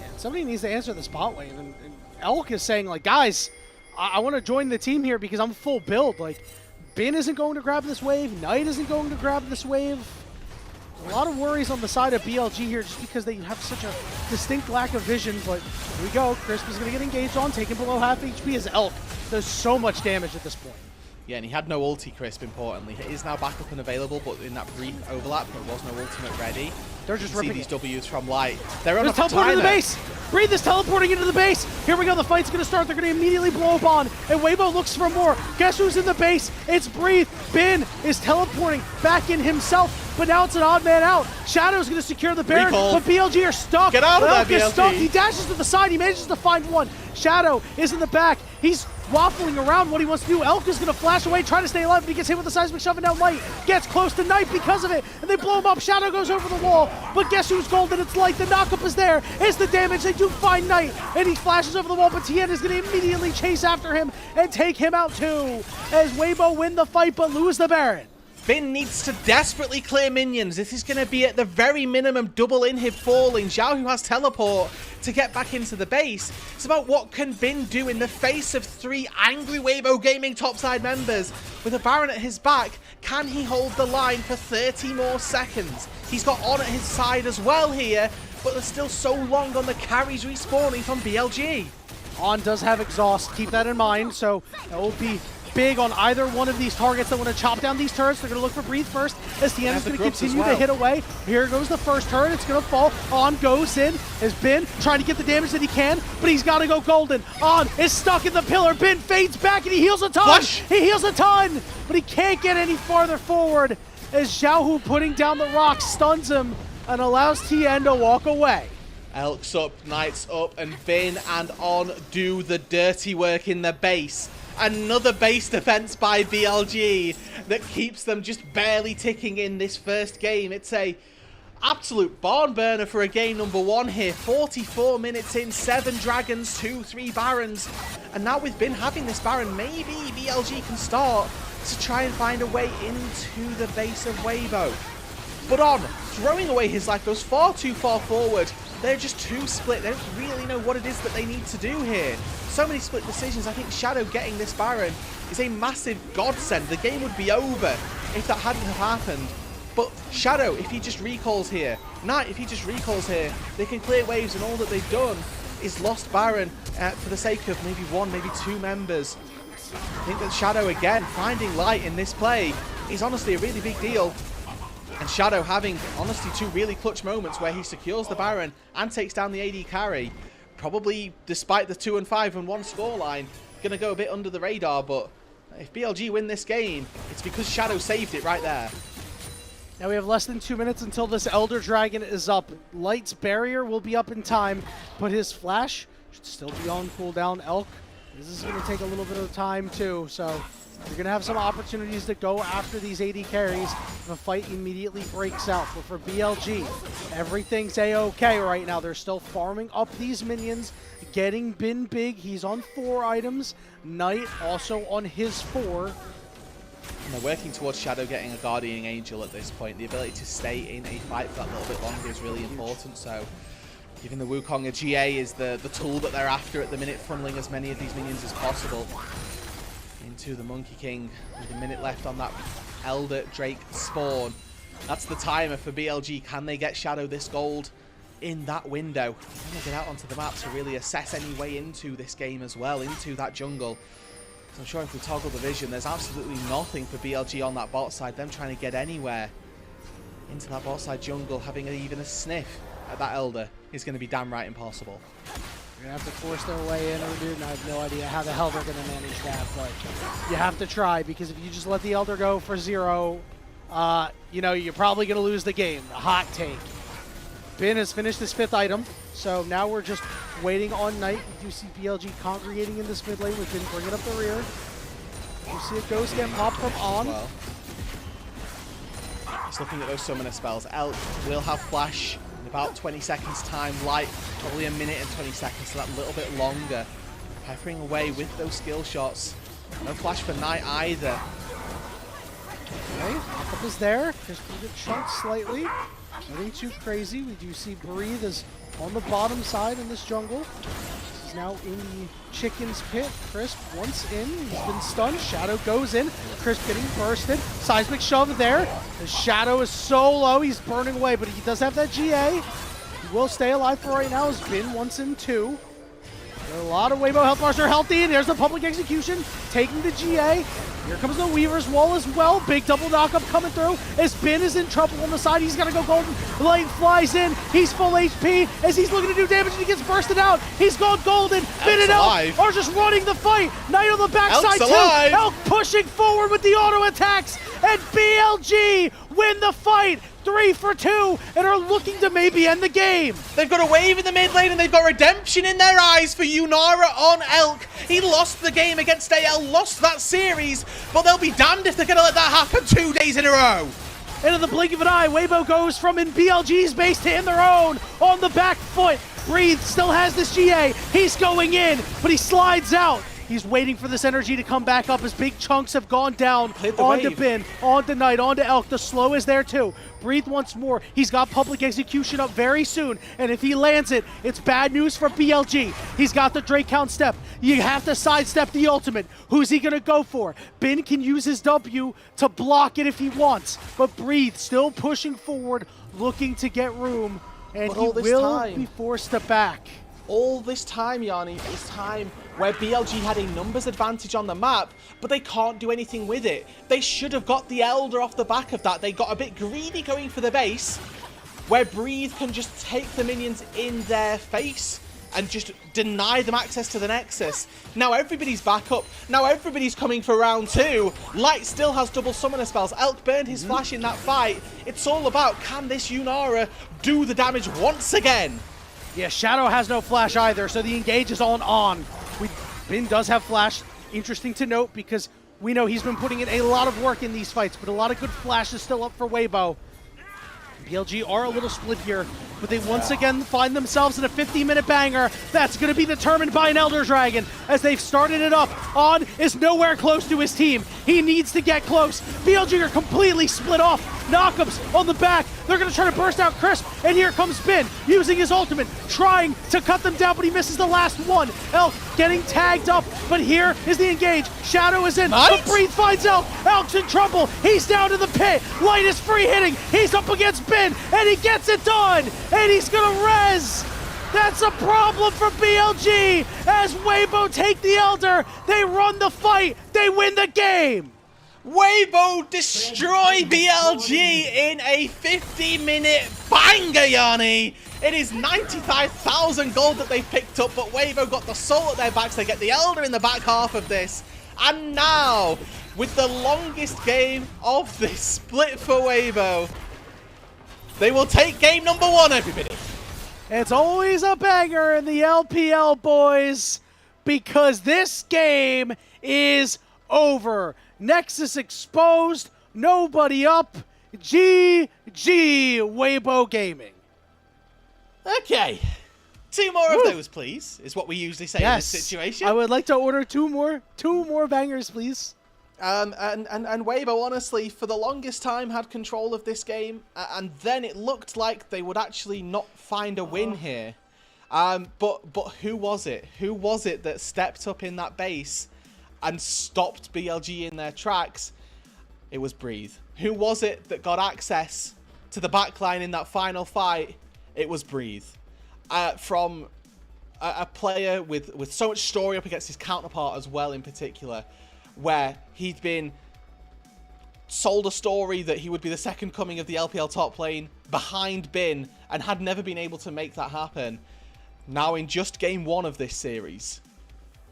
Yeah, somebody needs to answer the spot wave. And Elk is saying, like, guys, I want to join the team here because I'm full build. Like, Bin isn't going to grab this wave. Knight isn't going to grab this wave. A lot of worries on the side of BLG here just because they have such a distinct lack of vision. But here we go. Crisp is going to get engaged on, taking below half HP as Elk does so much damage at this point. Yeah, and he had no ulti, Crisp, importantly. He is now back up and available, but in that brief overlap, there was no ultimate ready. They're just ripping these W's from Light. They're on a teleporting to the base. Breathe is teleporting into the base. Here we go. The fight's going to start. They're going to immediately blow up on. And Weibo looks for more. Guess who's in the base? It's Breathe. Bin is teleporting back in himself. But now it's an odd man out. Shadow's going to secure the Baron. But BLG are stuck. Get out of that, BLG. Stuck. He dashes to the side. He manages to find one. Shadow is in the back. He's waffling around what he wants to do. Elk is going to flash away, try to stay alive, but he gets hit with the seismic shove, and now Light gets close to Knight because of it, and they blow him up. Shadow goes over the wall, but guess who's golden? It's Light. The knockup is there. It's the damage. They do find Knight, and he flashes over the wall, but Tian is going to immediately chase after him and take him out too, as Weibo win the fight but lose the Baron. Bin needs to desperately clear minions. This is going to be at the very minimum double inhib falling. Xiaohu has teleport to get back into the base. It's about what can Bin do in the face of 3 angry Weibo Gaming topside members. With a Baron at his back, can he hold the line for 30 more seconds? He's got On at his side as well here, but there's still so long on the carries respawning from BLG. On does have exhaust, keep that in mind, so it will be big on either one of these targets that want to chop down these turrets. They're going to look for Breathe first, as Tian is going to continue to hit away. Here goes the first turret. It's going to fall. On goes in. Has Bin trying to get the damage that he can, but he's got to go golden. On is stuck in the pillar. Bin fades back and he heals a ton. Flush. He heals a ton, but he can't get any farther forward as Xiaohu putting down the rock stuns him and allows Tian to walk away. Elk's up, Knight's up, and Bin and On do the dirty work in the base. Another base defense by BLG that keeps them just barely ticking in this first game. It's a absolute barn burner for a game number one here. 44 minutes in, 7 Dragons, 2-3 Barons. And now with Bin having this Baron, maybe BLG can start to try and find a way into the base of Weibo. But On, throwing away his life, goes far too far forward. They're just too split. They don't really know what it is that they need to do here. So many split decisions. I think Shadow getting this Baron is a massive godsend. The game would be over if that hadn't have happened. But Shadow, if he just recalls here, Knight, if he just recalls here, they can clear waves, and all that they've done is lost Baron for the sake of maybe 1, maybe 2 members. I think that Shadow, again, finding light in this play is honestly a really big deal. And Shadow having, honestly, 2 really clutch moments where he secures the Baron and takes down the AD carry. Probably, despite the 2 and 5 and 1 scoreline, going to go a bit under the radar. But if BLG win this game, it's because Shadow saved it right there. Now we have less than 2 minutes until this Elder Dragon is up. Light's barrier will be up in time, but his flash should still be on cooldown. Elk, this is going to take a little bit of time too, so you're going to have some opportunities to go after these AD carries if a fight immediately breaks out. But for BLG, everything's A-okay right now. They're still farming up these minions, getting Bin big. He's on 4 items. Knight also on his 4. And they're working towards Shadow getting a Guardian Angel at this point. The ability to stay in a fight for that little bit longer is really important. So giving the Wukong a GA is the tool that they're after at the minute, funneling as many of these minions as possible into the Monkey King with a minute left on that Elder Drake spawn. That's the timer for BLG. Can they get Shadow this gold in that window? Can they get out onto the map to really assess any way into this game as well, into that jungle? I'm sure if we toggle the vision, there's absolutely nothing for BLG on that bot side. Them trying to get anywhere into that bot side jungle, having even a sniff at that Elder is going to be damn right impossible. They're going to have to force their way in, dude, and I have no idea how the hell they're going to manage that, but you have to try, because if you just let the Elder go for 0, you know, you're probably going to lose the game. A hot take. Bin has finished his 5th item, so now we're just waiting on Knight. We do see BLG congregating in this mid lane. We've been bringing up the rear. You see a Ghost get popped from On. Well, just looking at those summoner spells. Elk will have flash in about 20 seconds time. Light, probably a minute and 20 seconds, so that little bit longer. Peppering away with those skill shots. No flash for Knight either. Okay, up is there. Just get chunked slightly. Nothing too crazy. We do see Breathe is on the bottom side in this jungle. This is now in the Chicken's pit. Crisp once in. He's been stunned. Shadow goes in. Crisp getting bursted. Seismic shove there. The Shadow is so low. He's burning away, but he does have that GA. He will stay alive for right now. Has been once in 2. There are a lot of Weibo health bars are healthy, and there's the public execution taking the GA. Here comes the Weaver's Wall as well. Big double knockup coming through. As Bin is in trouble on the side, he's gonna go golden. Light flies in. He's full HP as he's looking to do damage, and he gets bursted out. He's gone golden. Bin and Elk are just running the fight. Knight on the backside too. Elk pushing forward with the auto attacks, and BLG win the fight. 3 for 2, and are looking to maybe end the game. They've got a wave in the mid lane, and they've got redemption in their eyes for Yunara on Elk. He lost the game against AL, lost that series, but they'll be damned if they're going to let that happen 2 days in a row. And in the blink of an eye, Weibo goes from in BLG's base to in their own on the back foot. Breathe still has this GA. He's going in, but he slides out. He's waiting for this energy to come back up as big chunks have gone down onto Bin, onto Knight, onto Elk. The slow is there too. Breathe once more. He's got public execution up very soon, and if he lands it, it's bad news for BLG. He's got the Drake count step. You have to sidestep the ultimate. Who's he gonna go for? Bin can use his W to block it if he wants, but Breathe still pushing forward, looking to get room, and he will be forced to back. all this time, Yanni, this time where BLG had a numbers advantage on the map, but they can't do anything with it. They should have got the Elder off the back of that. They got a bit greedy going for the base, where Breathe can just take the minions in their face and just deny them access to the Nexus. Now everybody's back up. Now everybody's coming for round 2. Light still has double summoner spells. Elk burned his flash in that fight. It's all about, can this Yunara do the damage once again? Yeah, Shadow has no flash either, so the engage is on. Bin does have flash. Interesting to note because we know he's been putting in a lot of work in these fights, but a lot of good flash is still up for Weibo. BLG are a little split here, but they once again find themselves in a 50-minute banger that's going to be determined by an Elder Dragon as they've started it up. On is nowhere close to his team. He needs to get close. BLG are completely split off. Knockups on the back. They're going to try to burst out Crisp, and here comes Bin using his ultimate, trying to cut them down, but he misses the last one. Elk getting tagged up, but here is the engage. Shadow is in, but Breathe finds Elk. Elk's in trouble. He's down to the pit. Light is free hitting. He's up against Bin, and he gets it done, and he's going to res. That's a problem for BLG as Weibo take the Elder. They run the fight. They win the game. Weibo destroy BLG in a 50-minute banger, Yanni. It is 95,000 gold that they've picked up, but Weibo got the soul at their backs. They get the Elder in the back half of this. And now, with the longest game of this split for Weibo, they will take game number 1, everybody. It's always a banger in the LPL, boys, because this game is over. Nexus exposed, nobody up. GG Weibo Gaming. Okay. 2 more of those, please, is what we usually say in this situation. I would like to order two more bangers, please. And Weibo, honestly, for the longest time had control of this game, and then it looked like they would actually not find a win here. But who was it? Who was it that stepped up in that base and stopped BLG in their tracks? It was Breathe. Who was it that got access to the backline in that final fight? It was Breathe. From a player with so much story up against his counterpart as well, in particular, where he'd been sold a story that he would be the second coming of the LPL top lane behind Bin and had never been able to make that happen. Now in just game 1 of this series,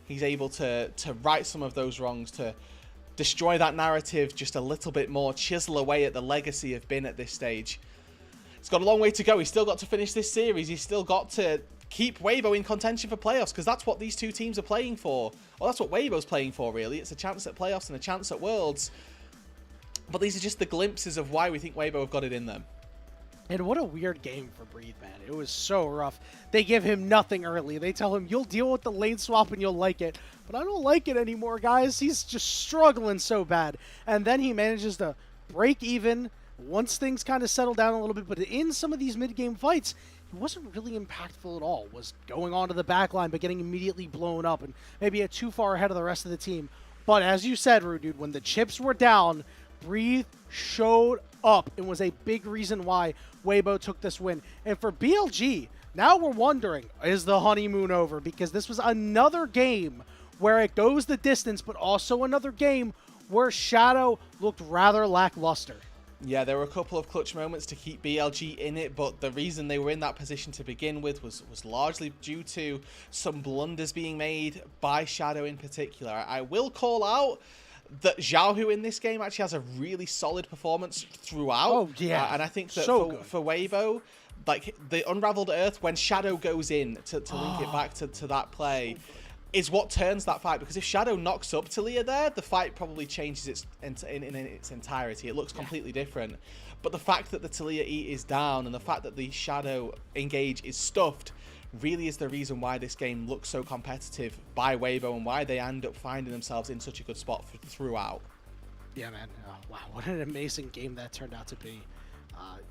he's able to right some of those wrongs, to destroy that narrative just a little bit more, chisel away at the legacy of Bin at this stage. It's got a long way to go. He's still got to finish this series. He's still got to keep Weibo in contention for playoffs, because that's what these two teams are playing for. Well, that's what Weibo's playing for, really. It's a chance at playoffs and a chance at Worlds. But these are just the glimpses of why we think Weibo have got it in them. And what a weird game for Breathe, man. It was so rough. They give him nothing early. They tell him, you'll deal with the lane swap and you'll like it. But I don't like it anymore, guys. He's just struggling so bad. And then he manages to break even once things kind of settle down a little bit. But in some of these mid-game fights, he wasn't really impactful at all. Was going on to the back line but getting immediately blown up and maybe too far ahead of the rest of the team. But as you said, Rude Dude, when the chips were down, Breathe showed up and was a big reason why Weibo took this win. And for BLG, now we're wondering, is the honeymoon over? Because this was another game where it goes the distance, but also another game where Shadow looked rather lackluster. Yeah, there were a couple of clutch moments to keep BLG in it, but the reason they were in that position to begin with was largely due to some blunders being made by Shadow in particular. I will call out that Xiaohu in this game actually has a really solid performance throughout. Oh, yeah. And I think that So for Weibo, like the Unraveled Earth, when Shadow goes in to link it back to that play, is what turns that fight. Because if Shadow knocks up Talia there, the fight probably changes in its entirety. It looks completely different. But the fact that the Talia E is down and the fact that the Shadow engage is stuffed really is the reason why this game looks so competitive by Weibo and why they end up finding themselves in such a good spot throughout. Yeah, man. Oh, wow, what an amazing game that turned out to be.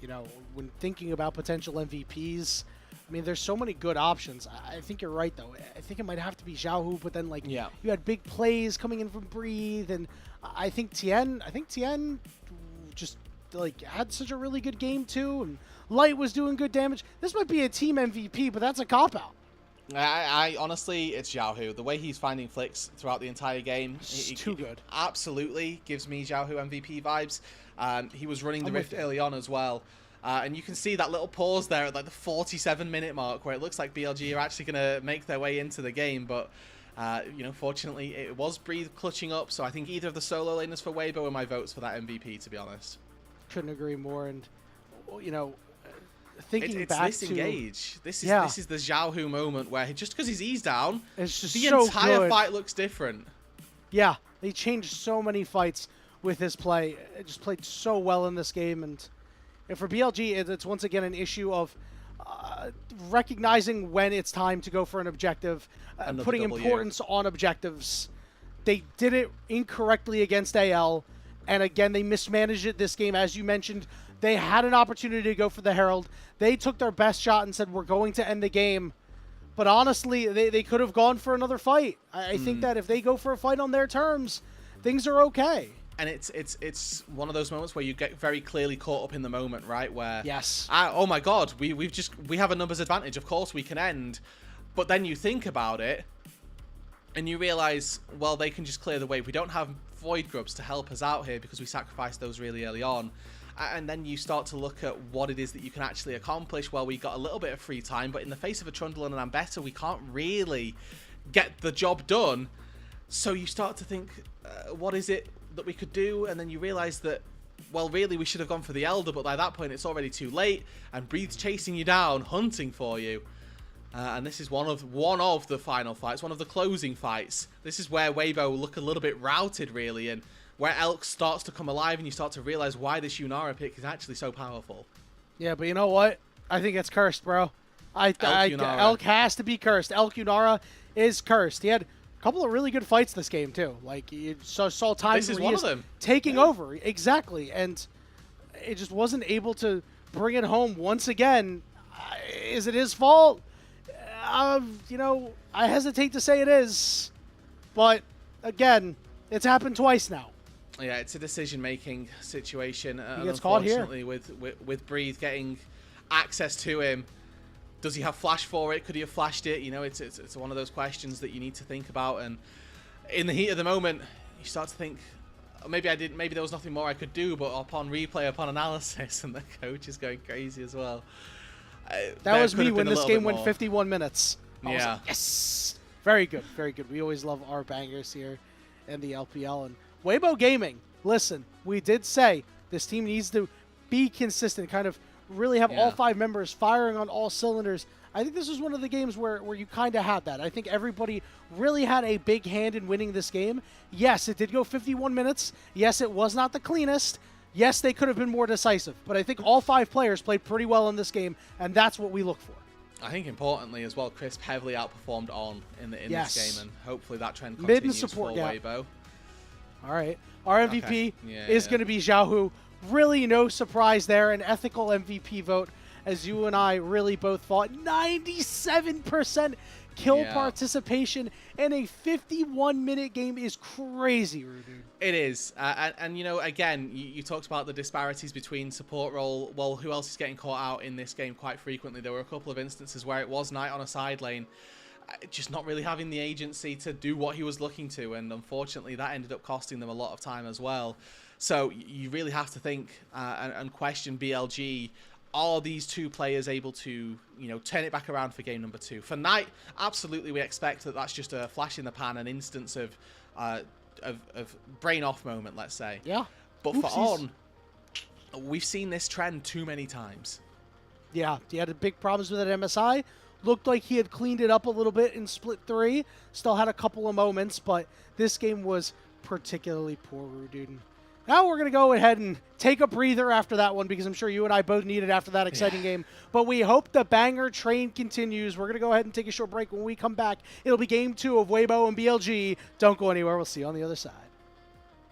You know, when thinking about potential MVPs, I mean, there's so many good options. I think you're right, though. I think it might have to be Xiaohu, but then, like, you had big plays coming in from Breathe, and I think Tian just, like, had such a really good game, too, and Light was doing good damage. This might be a team MVP, but that's a cop-out. I honestly, it's Xiaohu. The way he's finding flicks throughout the entire game, It's too good. Absolutely gives me Xiaohu MVP vibes. He was running the I'm with Rift you. early on as well. And you can see that little pause there at like the 47-minute mark where it looks like BLG are actually going to make their way into the game. But, you know, fortunately, it was Breathe clutching up. So I think either of the solo laners for Weibo are my votes for that MVP, to be honest. Couldn't agree more. And, you know, thinking It's back this to... engage. This is Yeah. this is the Xiaohu moment where just because he's eased down, It's just the so entire good. fight looks different. Yeah, they changed so many fights with his play. It just played so well in this game. And for BLG, it's once again an issue of recognizing when it's time to go for an objective, putting W. importance on objectives. They did it incorrectly against AL, and again, they mismanaged it this game. As you mentioned, they had an opportunity to go for the Herald. They took their best shot and said, we're going to end the game. But honestly, they could have gone for another fight. I think that if they go for a fight on their terms, things are okay. And it's one of those moments where you get very clearly caught up in the moment, right? Where Yes. oh my god, we have a numbers advantage. Of course we can end, but then you think about it, and you realize, well, they can just clear the way. We don't have Void Grubs to help us out here because we sacrificed those really early on. And then you start to look at what it is that you can actually accomplish. Well, we got a little bit of free time, but in the face of a Trundle and an Ambetta, we can't really get the job done. So you start to think, what is it that we could do? And then you realize that, well, really we should have gone for the Elder, but by that point it's already too late, and Breathe's chasing you down, hunting for you. And this is one of the final fights, one of the closing fights. This is where Weibo look a little bit routed, really, and where Elk starts to come alive, and you start to realize why this Yunara pick is actually so powerful. Yeah, but you know what? I think it's cursed, bro. Yunara. Elk has to be cursed. Elk Yunara is cursed. He had a couple of really good fights this game, too. Like, you saw times This is where one he of them. taking over. Exactly. And it just wasn't able to bring it home once again. Is it his fault? You know, I hesitate to say it is. But, again, it's happened twice now. Yeah, it's a decision-making situation. He gets caught here. Unfortunately, with Breathe getting access to him, does he have flash for it? Could he have flashed it? You know, it's one of those questions that you need to think about. And in the heat of the moment, you start to think, maybe there was nothing more I could do. But upon replay, upon analysis, and the coach is going crazy as well. That was me when this game went 51 minutes. I was Yeah. like, yes! Very good, very good. We always love our bangers here in the LPL. And Weibo Gaming, listen, we did say this team needs to be consistent, kind of really have all 5 members firing on all cylinders. I think this was one of the games where you kind of had that. I think everybody really had a big hand in winning this game. Yes, it did go 51 minutes. Yes, it was not the cleanest. Yes, they could have been more decisive. But I think all 5 players played pretty well in this game, and that's what we look for. I think importantly as well, Crisp heavily outperformed on in Yes. this game, and hopefully that trend Mid and continues support for gap. Weibo. All right. Our MVP Okay. Yeah, is yeah. going to be Xiaohu. Really no surprise there. An ethical MVP vote, as you and I really both thought. 97% kill participation in a 51-minute game is crazy, dude. It is. And you know, again, you talked about the disparities between support role. Well, who else is getting caught out in this game quite frequently? There were a couple of instances where it was Knight on a side lane, just not really having the agency to do what he was looking to, and unfortunately that ended up costing them a lot of time as well. So you really have to think and question BLG. Are these 2 players able to, you know, turn it back around for game number 2? For Knight, absolutely, we expect that that's just a flash in the pan, an instance of brain off moment, let's say. Yeah. But Oopsies. for On, we've seen this trend too many times. Yeah, he had big problems with that MSI. Looked like he had cleaned it up a little bit in Split 3. Still had a couple of moments, but this game was particularly poor, dude. Now we're going to go ahead and take a breather after that one, because I'm sure you and I both needed after that exciting game. But we hope the banger train continues. We're going to go ahead and take a short break. When we come back, it'll be game 2 of Weibo and BLG. Don't go anywhere. We'll see you on the other side.